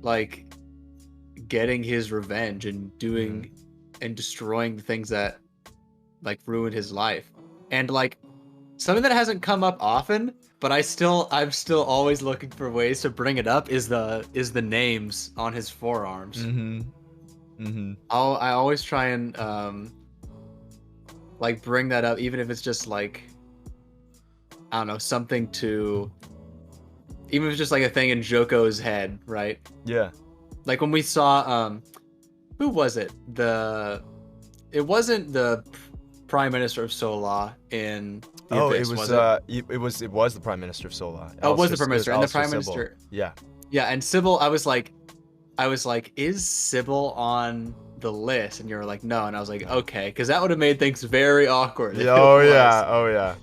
Speaker 3: like getting his revenge and doing and destroying the things that like ruined his life. And like something that hasn't come up often, but I'm still always looking for ways to bring it up is the names on his forearms. I always try and like bring that up, even if it's just like, I don't know, something to, even if it's just like a thing in Joko's head, right?
Speaker 1: Yeah.
Speaker 3: Like when we saw who was it? It wasn't the Prime Minister of Sola in the Abyss,
Speaker 1: it was the Prime Minister of Sola.
Speaker 3: Oh, it was the Prime Minister, and the Prime Minister.
Speaker 1: Yeah.
Speaker 3: Yeah, and Sybil, I was like, is Sybil on the list? And you were like, no, and I was like, okay, because that would have made things very awkward.
Speaker 1: Oh yeah.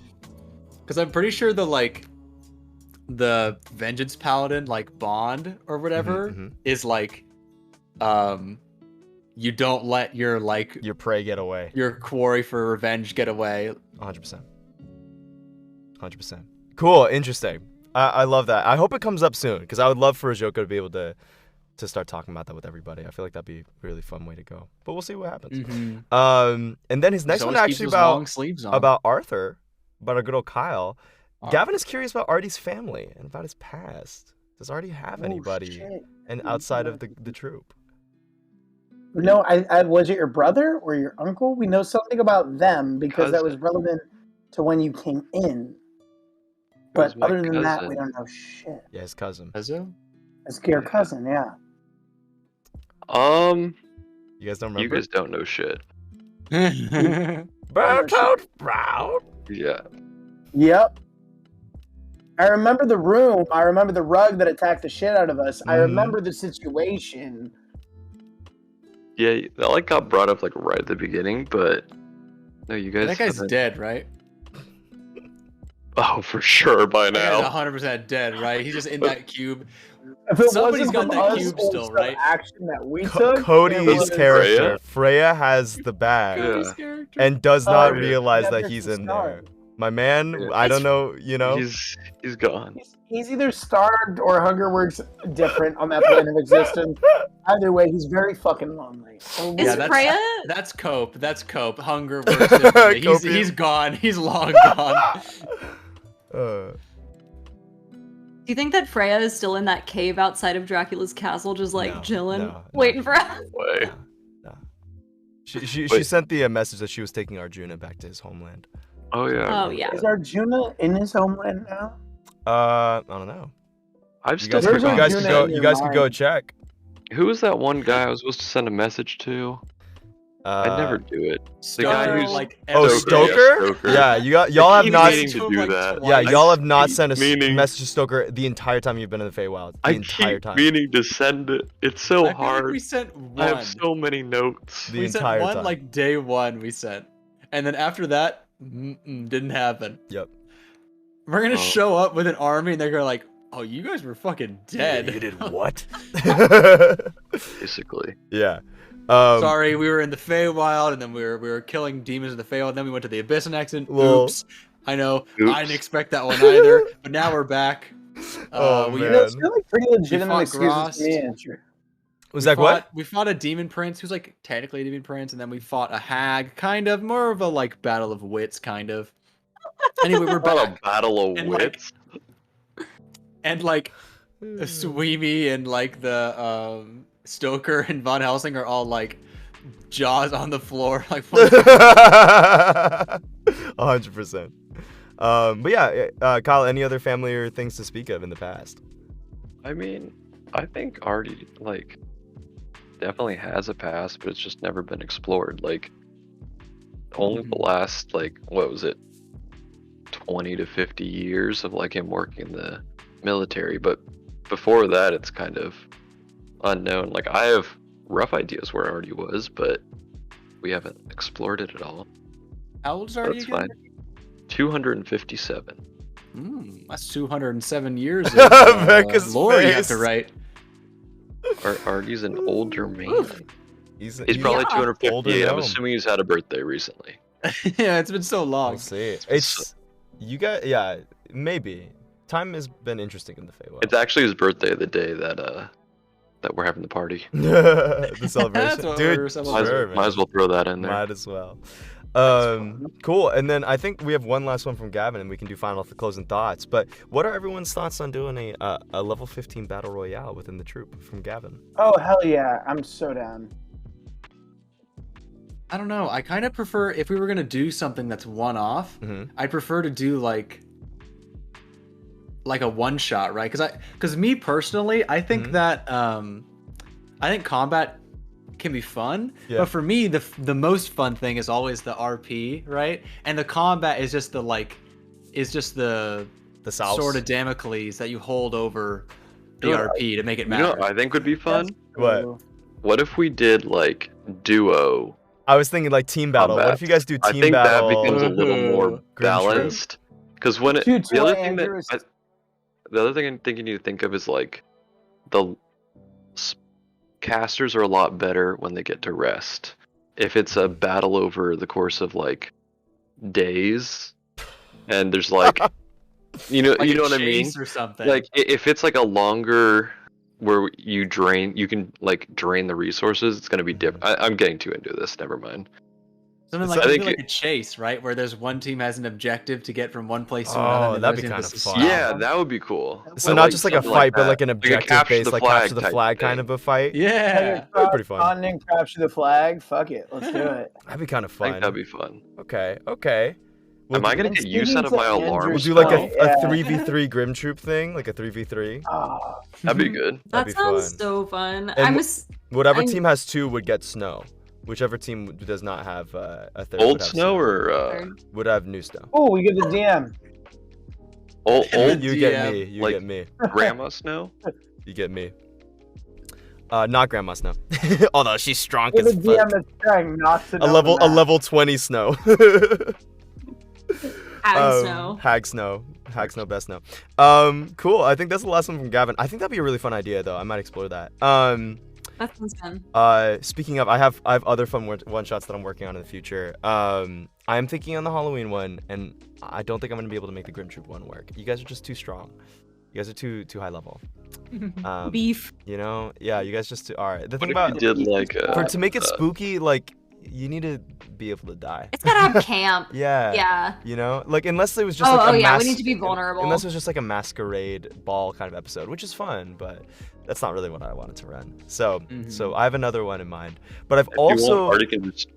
Speaker 3: Because I'm pretty sure the Vengeance Paladin like bond or whatever is like, you don't let your
Speaker 1: prey get away.
Speaker 3: Your quarry for revenge get away.
Speaker 1: 100%. Cool, interesting. I love that. I hope it comes up soon, because I would love for Joko to be able to start talking about that with everybody. I feel like that'd be a really fun way to go. But we'll see what happens. And then his next one actually about Arthur, about our good old Kyle. Gavin is curious about Artie's family and about his past. Does Artie have anybody and outside of the troop?
Speaker 2: No, I was it your brother or your uncle? We know something about them because that was relevant to when you came in. But other than that, we don't know shit.
Speaker 1: Yeah, his cousin.
Speaker 3: Cousin?
Speaker 2: His your cousin, yeah.
Speaker 1: You guys don't remember?
Speaker 5: You guys don't know shit.
Speaker 1: Brown.
Speaker 5: Yeah.
Speaker 2: Yep. I remember the room. I remember the rug that attacked the shit out of us. I remember the situation.
Speaker 5: Yeah, that like got brought up like right at the beginning, but no, you guys.
Speaker 3: That guy's dead, right?
Speaker 5: Oh, for sure by
Speaker 3: That guy's
Speaker 5: now.
Speaker 3: 100% dead, right? He's just in that cube.
Speaker 2: If it
Speaker 3: Somebody's
Speaker 2: wasn't
Speaker 3: got
Speaker 2: from
Speaker 3: that
Speaker 2: us
Speaker 3: cube
Speaker 2: or
Speaker 3: still,
Speaker 2: some
Speaker 3: right?
Speaker 2: action that we took. it
Speaker 1: Cody's
Speaker 2: was-
Speaker 1: character, Freya has the bag
Speaker 3: Cody's
Speaker 5: Yeah.
Speaker 3: character.
Speaker 1: and does not
Speaker 5: yeah.
Speaker 1: realize
Speaker 2: Yeah,
Speaker 1: that
Speaker 2: there's
Speaker 1: he's
Speaker 2: the
Speaker 1: in
Speaker 2: star.
Speaker 1: there. My man,
Speaker 5: Yeah.
Speaker 1: I don't know, you know.
Speaker 5: He's gone.
Speaker 2: He's either starved or hunger works different on that plane of existence. Either way, he's very fucking lonely. So
Speaker 4: Is
Speaker 3: Yeah, that's-
Speaker 4: Freya?
Speaker 3: That's Cope. That's Cope. Hunger works differently.
Speaker 1: Copium.
Speaker 3: He's gone. He's long gone.
Speaker 1: Uh,
Speaker 4: Do you think that Freya is still in that cave outside of Dracula's castle, just like
Speaker 1: No,
Speaker 4: chilling,
Speaker 1: no.
Speaker 4: waiting for us?
Speaker 5: Way.
Speaker 1: she
Speaker 5: Wait.
Speaker 1: sent the message that she was taking Arjuna back to his homeland.
Speaker 5: Oh yeah.
Speaker 4: Oh yeah.
Speaker 2: is Arjuna in his homeland now?
Speaker 1: I don't know.
Speaker 5: I've
Speaker 1: You
Speaker 5: still
Speaker 1: guys,
Speaker 2: There's
Speaker 1: could, you
Speaker 2: a
Speaker 1: guys
Speaker 2: Arjuna
Speaker 1: could go.
Speaker 2: in
Speaker 1: You
Speaker 2: your
Speaker 1: guys could go
Speaker 2: mind.
Speaker 1: check.
Speaker 5: Who was that one guy I was supposed to send a message to? I never do it. The guy
Speaker 3: Stoker,
Speaker 5: who's
Speaker 3: like
Speaker 1: Oh,
Speaker 3: every day.
Speaker 1: Stoker? Yeah, y'all have
Speaker 5: keep
Speaker 1: not.
Speaker 5: meaning to do that.
Speaker 1: Yeah,
Speaker 3: I
Speaker 1: y'all have not
Speaker 5: keep
Speaker 1: sent a
Speaker 5: meaning-
Speaker 1: message to Stoker the entire time you've been in the Feywild. The
Speaker 5: I
Speaker 1: entire
Speaker 5: keep
Speaker 1: time.
Speaker 5: meaning to send it. It's so
Speaker 3: I feel like
Speaker 5: hard.
Speaker 3: we sent
Speaker 5: I
Speaker 3: one.
Speaker 5: have so many notes.
Speaker 1: The
Speaker 3: We sent
Speaker 1: entire
Speaker 3: one
Speaker 1: time.
Speaker 3: like day one. We sent, and then after that, didn't happen.
Speaker 1: Yep.
Speaker 3: We're gonna
Speaker 5: Oh.
Speaker 3: show up with an army, and they're gonna like, "Oh, you guys were fucking dead."
Speaker 1: You did what?
Speaker 5: Basically.
Speaker 1: Yeah.
Speaker 3: Sorry, we were in the Feywild, and then we were killing demons in the Feywild. And then we went to the Abyss and Exit.
Speaker 1: Well-
Speaker 3: Oops. I know. I
Speaker 5: Oops.
Speaker 3: didn't expect that one either. But now we're back.
Speaker 1: Oh,
Speaker 3: we,
Speaker 1: man.
Speaker 2: That's really pretty legitimate
Speaker 3: fought
Speaker 2: excuses
Speaker 3: Grost.
Speaker 2: to me, Andrew.
Speaker 1: Was
Speaker 3: we
Speaker 1: that what?
Speaker 3: fought- We fought a demon prince who's like technically a demon prince, and then we fought a hag, kind of more of a like battle of wits, kind of. Anyway, we're
Speaker 5: Not a
Speaker 3: back,
Speaker 5: battle of
Speaker 3: And, like,
Speaker 5: wits.
Speaker 3: and like Sweemy and like the Stoker and Von Helsing are all like jaws on the floor, like.
Speaker 1: 100%. But yeah, Kyle, any other family or things to speak of in the past?
Speaker 5: I mean, I think Artie like definitely has a past, but it's just never been explored. Like only the last like what was it, 20 to 50 years of like him working in the military. But before that, it's kind of unknown. Like I have rough ideas where Artie was, but we haven't explored it at all.
Speaker 3: How old is Artie
Speaker 5: That's
Speaker 3: again?
Speaker 5: fine. 257.
Speaker 3: That's 207 years of
Speaker 1: Becca's
Speaker 3: lore you have
Speaker 1: face.
Speaker 3: to write.
Speaker 5: Artie's an older man.
Speaker 1: He's
Speaker 5: Probably
Speaker 4: Yeah.
Speaker 5: 258.
Speaker 1: Older
Speaker 5: I'm
Speaker 1: gnome.
Speaker 5: assuming he's had a birthday recently.
Speaker 3: Yeah, it's been so long.
Speaker 1: We'll see. It's you got yeah, maybe. Time has been interesting in the Feywild.
Speaker 5: It's actually his birthday the day that we're having the party.
Speaker 1: the celebration,
Speaker 3: That's what
Speaker 1: dude.
Speaker 3: we're celebrating.
Speaker 1: Sure,
Speaker 5: Might as well throw that in there.
Speaker 1: Might as well.
Speaker 2: fun.
Speaker 1: Cool. And then I think we have one last one from Gavin, and we can do final closing thoughts. But what are everyone's thoughts on doing a level 15 battle royale within the troop from Gavin?
Speaker 2: Oh hell yeah, I'm so down.
Speaker 3: I don't know. I kind of prefer if we were gonna do something that's one-off.
Speaker 1: Mm-hmm.
Speaker 3: I'd prefer to do like a one shot, right? Because me personally, I think
Speaker 1: Mhm.
Speaker 3: that I think combat can be fun,
Speaker 1: Yeah.
Speaker 3: but for me, the most fun thing is always the RP, right? And the combat is just the
Speaker 1: The South.
Speaker 3: sword of Damocles that you hold over the
Speaker 5: You know,
Speaker 3: RP to make it
Speaker 5: You know
Speaker 3: matter.
Speaker 5: what I think would be fun?
Speaker 1: What?
Speaker 2: Ooh.
Speaker 5: What if we did like duo?
Speaker 1: I was thinking like team battle. What
Speaker 5: Combat.
Speaker 1: if you guys do
Speaker 5: I
Speaker 1: team
Speaker 5: think
Speaker 1: battle?
Speaker 5: that becomes a little more
Speaker 1: Grim
Speaker 5: balanced. Because when it,
Speaker 2: Dude,
Speaker 5: the other
Speaker 2: so
Speaker 5: thing that
Speaker 2: Andrew is-
Speaker 5: the other thing I think you need to think of is like the casters are a lot better when they get to rest. If it's a battle over the course of like days, and there's like you know
Speaker 3: Like a
Speaker 5: what I mean.
Speaker 3: chase or something.
Speaker 5: Like if it's like a longer where you can like drain the resources, it's gonna be different. I'm getting too into this. Never mind.
Speaker 3: Something
Speaker 1: So
Speaker 3: like,
Speaker 5: I
Speaker 3: maybe
Speaker 5: think
Speaker 3: like a chase, right? Where there's one team has an objective to get from one place to another.
Speaker 1: Oh,
Speaker 3: and the
Speaker 1: that'd be
Speaker 3: other team
Speaker 1: kinda
Speaker 3: has to
Speaker 1: fun.
Speaker 3: stop.
Speaker 5: Yeah, that would be cool.
Speaker 1: So
Speaker 5: I
Speaker 1: not just like a
Speaker 5: something
Speaker 1: fight, but
Speaker 5: that.
Speaker 1: like an
Speaker 5: a
Speaker 1: objective
Speaker 5: capture
Speaker 1: based,
Speaker 5: the
Speaker 1: like
Speaker 5: flag
Speaker 1: capture the
Speaker 5: type
Speaker 1: flag kind
Speaker 5: thing.
Speaker 1: of a fight.
Speaker 3: Yeah.
Speaker 1: That'd be pretty fun.
Speaker 2: On and capture the flag. Fuck it, let's do it.
Speaker 1: That'd be kind of
Speaker 5: I
Speaker 1: fun.
Speaker 5: think that'd be fun.
Speaker 1: Okay. Am
Speaker 5: Am I gonna
Speaker 2: and
Speaker 5: get use
Speaker 2: speaking
Speaker 5: out of
Speaker 2: to
Speaker 5: my
Speaker 2: Andrew's
Speaker 1: We'll
Speaker 5: alarms?
Speaker 1: do like
Speaker 2: point,
Speaker 1: a
Speaker 2: yeah.
Speaker 1: 3v3 Grim Troop thing, like a 3v3.
Speaker 2: Oh,
Speaker 5: That'd be good.
Speaker 4: That
Speaker 1: That'd be
Speaker 4: sounds
Speaker 1: fun.
Speaker 4: so fun.
Speaker 1: And Whatever
Speaker 4: I'm-
Speaker 1: team has two would get snow. Whichever team does not have a third
Speaker 5: Old
Speaker 1: would have
Speaker 5: snow or
Speaker 1: would have new snow.
Speaker 2: oh, we get the DM.
Speaker 5: old
Speaker 1: You get
Speaker 3: DM,
Speaker 1: me. You
Speaker 5: like-
Speaker 1: get me.
Speaker 5: grandma snow?
Speaker 1: You get me. Not Grandma Snow. Although she's strong
Speaker 2: We're the
Speaker 1: as fuck.
Speaker 2: DM that's trying not to.
Speaker 1: A level 20 snow.
Speaker 4: Hag Snow.
Speaker 1: Hag Snow best no. Cool. I think that's the last one from Gavin. I think that'd be a really fun idea though. I might explore that.
Speaker 4: That sounds fun.
Speaker 1: Speaking of, I have other fun one shots that I'm working on in the future. I'm thinking on the Halloween one, and I don't think I'm gonna be able to make the Grim Troop one work. You guys are just too strong. You guys are too high level.
Speaker 4: Beef.
Speaker 1: You know, yeah. You guys just too. All right. The
Speaker 5: What
Speaker 1: thing
Speaker 5: if
Speaker 1: about
Speaker 5: you did like
Speaker 1: to make it spooky, like you need to be able to die.
Speaker 4: It's gotta have camp.
Speaker 1: Yeah.
Speaker 4: Yeah.
Speaker 1: You know, like unless it was just
Speaker 4: Oh,
Speaker 1: like a
Speaker 4: yeah, we need to be vulnerable.
Speaker 1: Unless it was just like a masquerade ball kind of episode, which is fun, but that's not really what I wanted to run. So, so I have another one in mind. But I've
Speaker 5: if you want,
Speaker 1: also
Speaker 5: Artie can just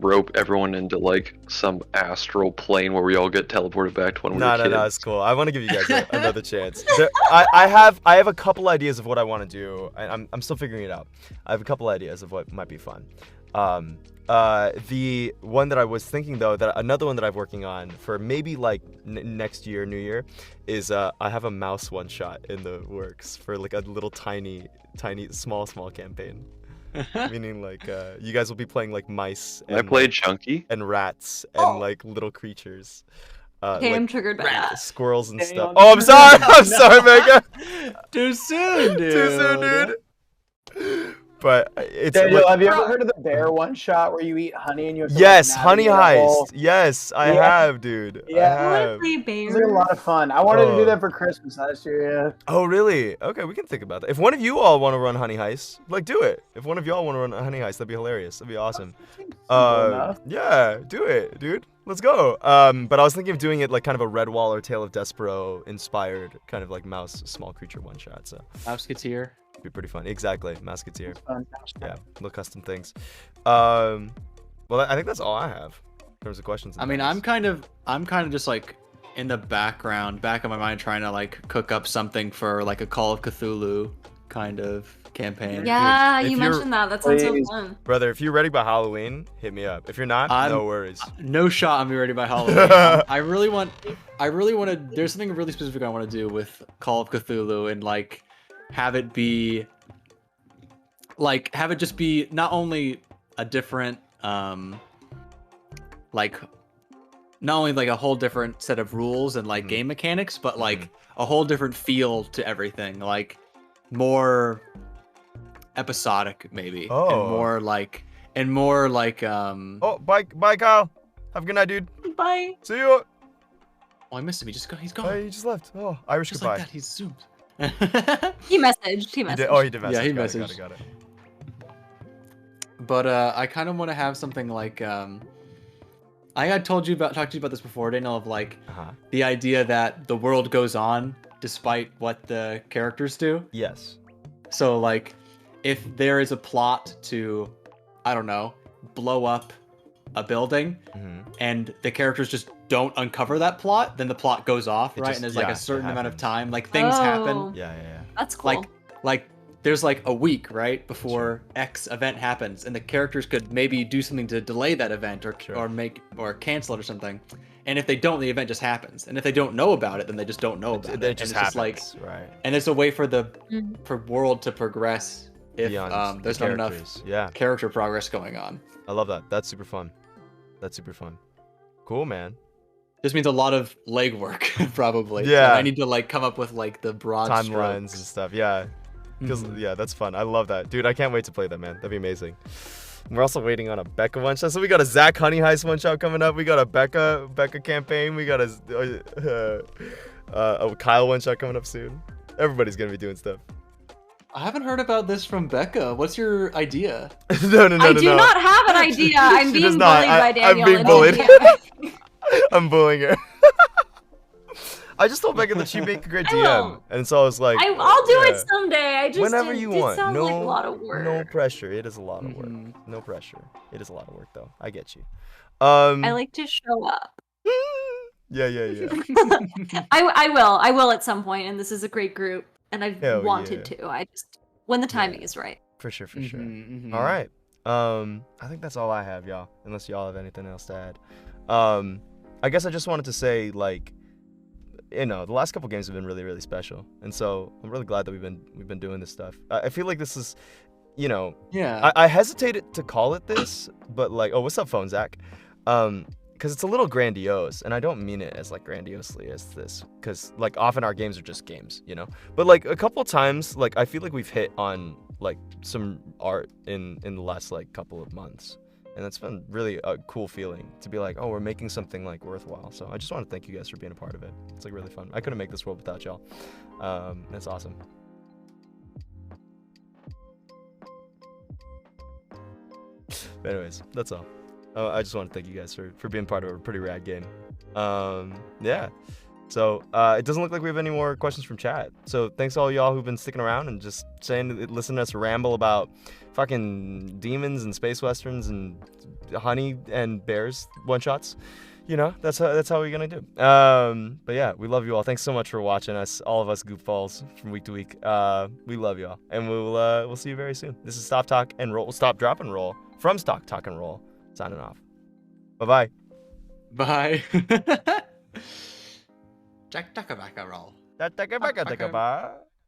Speaker 5: rope everyone into like some astral plane where we all get teleported back to when we were kids.
Speaker 1: No, it's cool. I want to give you guys another chance. I have a couple ideas of what I want to do. I'm still figuring it out. I have a couple ideas of what might be fun. The one that I was thinking though, that another one that I'm working on for maybe like next year, New Year, is I have a mouse one shot in the works for like a little tiny, small campaign. Meaning like you guys will be playing like mice
Speaker 5: I
Speaker 1: and,
Speaker 5: played Chunky.
Speaker 1: and rats and like little creatures.
Speaker 4: Okay,
Speaker 1: like
Speaker 4: I'm triggered by that.
Speaker 1: squirrels and
Speaker 2: Dang
Speaker 1: stuff.
Speaker 2: on.
Speaker 1: Oh, I'm sorry. I'm sorry, Mega.
Speaker 6: Too soon, dude.
Speaker 1: Too soon, dude. But it's
Speaker 2: Daniel,
Speaker 1: like,
Speaker 2: have you ever heard of the bear one shot where you eat honey and you have to
Speaker 1: yes,
Speaker 2: like,
Speaker 1: Honey
Speaker 2: navigate a hole?
Speaker 1: Heist. Yes, I
Speaker 2: Yeah.
Speaker 1: have, dude.
Speaker 2: Yeah.
Speaker 1: I
Speaker 4: I
Speaker 1: have.
Speaker 4: wanna play
Speaker 2: It
Speaker 4: bear.
Speaker 2: was like a lot of fun. I wanted to do
Speaker 1: Oh.
Speaker 2: that for Christmas last year. Yeah.
Speaker 1: Oh, really? Okay, we can think about that. If one of you all want to run Honey Heist, like, do it. If one of y'all want to run a Honey Heist, that'd be hilarious. That'd be awesome.
Speaker 2: Simple enough.
Speaker 1: Yeah, do it, dude. Let's go. But I was thinking of doing it like kind of a Redwall or Tale of Despero inspired kind of like mouse small creature one shot. So
Speaker 3: Mouseketeer.
Speaker 1: it'd be pretty fun. Exactly, Musketeer.
Speaker 2: Fun.
Speaker 1: Yeah, little custom things. Well, I think that's all I have in terms of questions. and
Speaker 3: I mean,
Speaker 1: things.
Speaker 3: I'm kind of just like in the back of my mind trying to like cook up something for like a Call of Cthulhu kind of campaign.
Speaker 4: Yeah,
Speaker 1: If
Speaker 4: you
Speaker 1: you're-
Speaker 4: mentioned that. That sounds so
Speaker 2: Please.
Speaker 4: fun.
Speaker 1: Brother, if you're ready by Halloween, hit me up. If you're not,
Speaker 3: I'm-
Speaker 1: no worries.
Speaker 3: No shot on me ready by Halloween. I really want to. There's something really specific I want to do with Call of Cthulhu and like have it just be not only a different like not only like a whole different set of rules and like
Speaker 1: Mhm.
Speaker 3: game mechanics, but like a whole different feel to everything, like more episodic maybe,
Speaker 1: Oh.
Speaker 3: and more like
Speaker 1: Oh, bye, Kyle. Have a good night, dude.
Speaker 4: Bye.
Speaker 1: See you.
Speaker 3: Oh, I missed him. He's gone.
Speaker 1: Oh, he just left. Oh, Irish
Speaker 3: Just
Speaker 1: goodbye.
Speaker 3: like that, he's zoomed.
Speaker 4: He messaged. He
Speaker 1: He
Speaker 4: messaged.
Speaker 1: did. Oh, he did message.
Speaker 3: Yeah, he
Speaker 1: Got it,
Speaker 3: messaged.
Speaker 1: Got it.
Speaker 3: But I kind of want to have something like I had talked to you about this before, Daniel, of like
Speaker 1: Uh-huh.
Speaker 3: the idea that the world goes on despite what the characters do.
Speaker 1: Yes.
Speaker 3: So like if there is a plot to, I don't know, blow up a building
Speaker 1: hmm
Speaker 3: and the characters just don't uncover that plot, then the plot goes off,
Speaker 1: It
Speaker 3: right?
Speaker 1: just-
Speaker 3: and there's
Speaker 1: yeah,
Speaker 3: like
Speaker 1: it
Speaker 3: a certain amount of
Speaker 1: happens.
Speaker 3: time, like things
Speaker 4: Oh.
Speaker 3: happen.
Speaker 1: Yeah, yeah,
Speaker 4: That's cool.
Speaker 3: Like there's like a week, right, before X event happens, and the characters could maybe do something to delay that event or
Speaker 1: Sure.
Speaker 3: or cancel it or something. And if they don't, the event just happens. And if they don't know about it, then they just don't know about it.
Speaker 1: It
Speaker 3: And
Speaker 1: just
Speaker 3: it's just
Speaker 1: happens,
Speaker 3: like,
Speaker 1: right?
Speaker 3: and it's a way for the
Speaker 4: Mhm.
Speaker 3: for world to progress if
Speaker 1: Beyond
Speaker 3: there's
Speaker 1: the
Speaker 3: not enough
Speaker 1: characters. Yeah,
Speaker 3: character progress going on.
Speaker 1: I love that. That's super fun. That's super fun. Cool, man.
Speaker 3: This means a lot of legwork, probably.
Speaker 1: Yeah.
Speaker 3: And I need to like come up with like the broad
Speaker 1: Timelines and
Speaker 3: strokes.
Speaker 1: stuff. Yeah. Because
Speaker 3: Mhm.
Speaker 1: yeah, that's fun. I love that, dude. I can't wait to play that, man. That'd be amazing. We're also waiting on a Becca one shot. So we got a Zach Honey Heist one shot coming up. We got a Becca campaign. We got a Kyle one shot coming up soon. Everybody's gonna be doing stuff.
Speaker 3: I haven't heard about this from Becca. What's your idea?
Speaker 1: no.
Speaker 4: I do not have an idea. I'm
Speaker 1: She
Speaker 4: being
Speaker 1: does
Speaker 4: bullied
Speaker 1: not.
Speaker 4: by
Speaker 1: I'm
Speaker 4: Daniel.
Speaker 1: being
Speaker 4: and
Speaker 1: bullied.
Speaker 4: DM.
Speaker 1: I'm bullying her. I just told Becca that she'd make a great
Speaker 4: I
Speaker 1: DM,
Speaker 4: will.
Speaker 1: and so I was like,
Speaker 4: I'll do
Speaker 1: yeah.
Speaker 4: it someday. I just
Speaker 1: Whenever
Speaker 4: it,
Speaker 1: you
Speaker 4: it
Speaker 1: want.
Speaker 4: sounds
Speaker 1: No,
Speaker 4: like a lot of work.
Speaker 1: no pressure. It is a lot of work.
Speaker 3: Mhm.
Speaker 1: No pressure. It is a lot of work, though. I get you.
Speaker 4: I like to show up.
Speaker 1: Yeah.
Speaker 4: I will at some point, and this is a great group, and I've
Speaker 1: Hell
Speaker 4: wanted
Speaker 1: yeah.
Speaker 4: to. I just when the timing is right.
Speaker 1: For sure.
Speaker 3: Mhm, mhm.
Speaker 1: All right. I think that's all I have, y'all. Unless y'all have anything else to add. I guess I just wanted to say, like, you know, the last couple games have been really, really special, and so I'm really glad that we've been doing this stuff. I feel like this is, you know,
Speaker 3: Yeah.
Speaker 1: I hesitated to call it this, but like, oh, what's up, phone, Zach? Because because it's a little grandiose, and I don't mean it as like grandiosely as this, because like often our games are just games, you know. But like a couple times, like I feel like we've hit on like some art in the last like couple of months, and that's been really a cool feeling to be like, oh, we're making something like worthwhile. So I just want to thank you guys for being a part of it. It's like really fun. I couldn't make this world without y'all. It's awesome. But anyways, that's all. I just want to thank you guys for being part of a pretty rad game. Yeah. So it doesn't look like we have any more questions from chat. So thanks to all y'all who've been sticking around and just listening to us ramble about fucking demons and space westerns and honey and bears one shots. You know, that's how we're gonna do. But yeah, we love you all. Thanks so much for watching us, all of us goofballs from week to week. We love y'all, and we'll see you very soon. This is Stop Talk and Roll. Stop, Drop, and Roll from Stop Talk and Roll. Signing off. Bye-bye.
Speaker 3: Bye. Jack Tuckaback roll.
Speaker 1: Bye.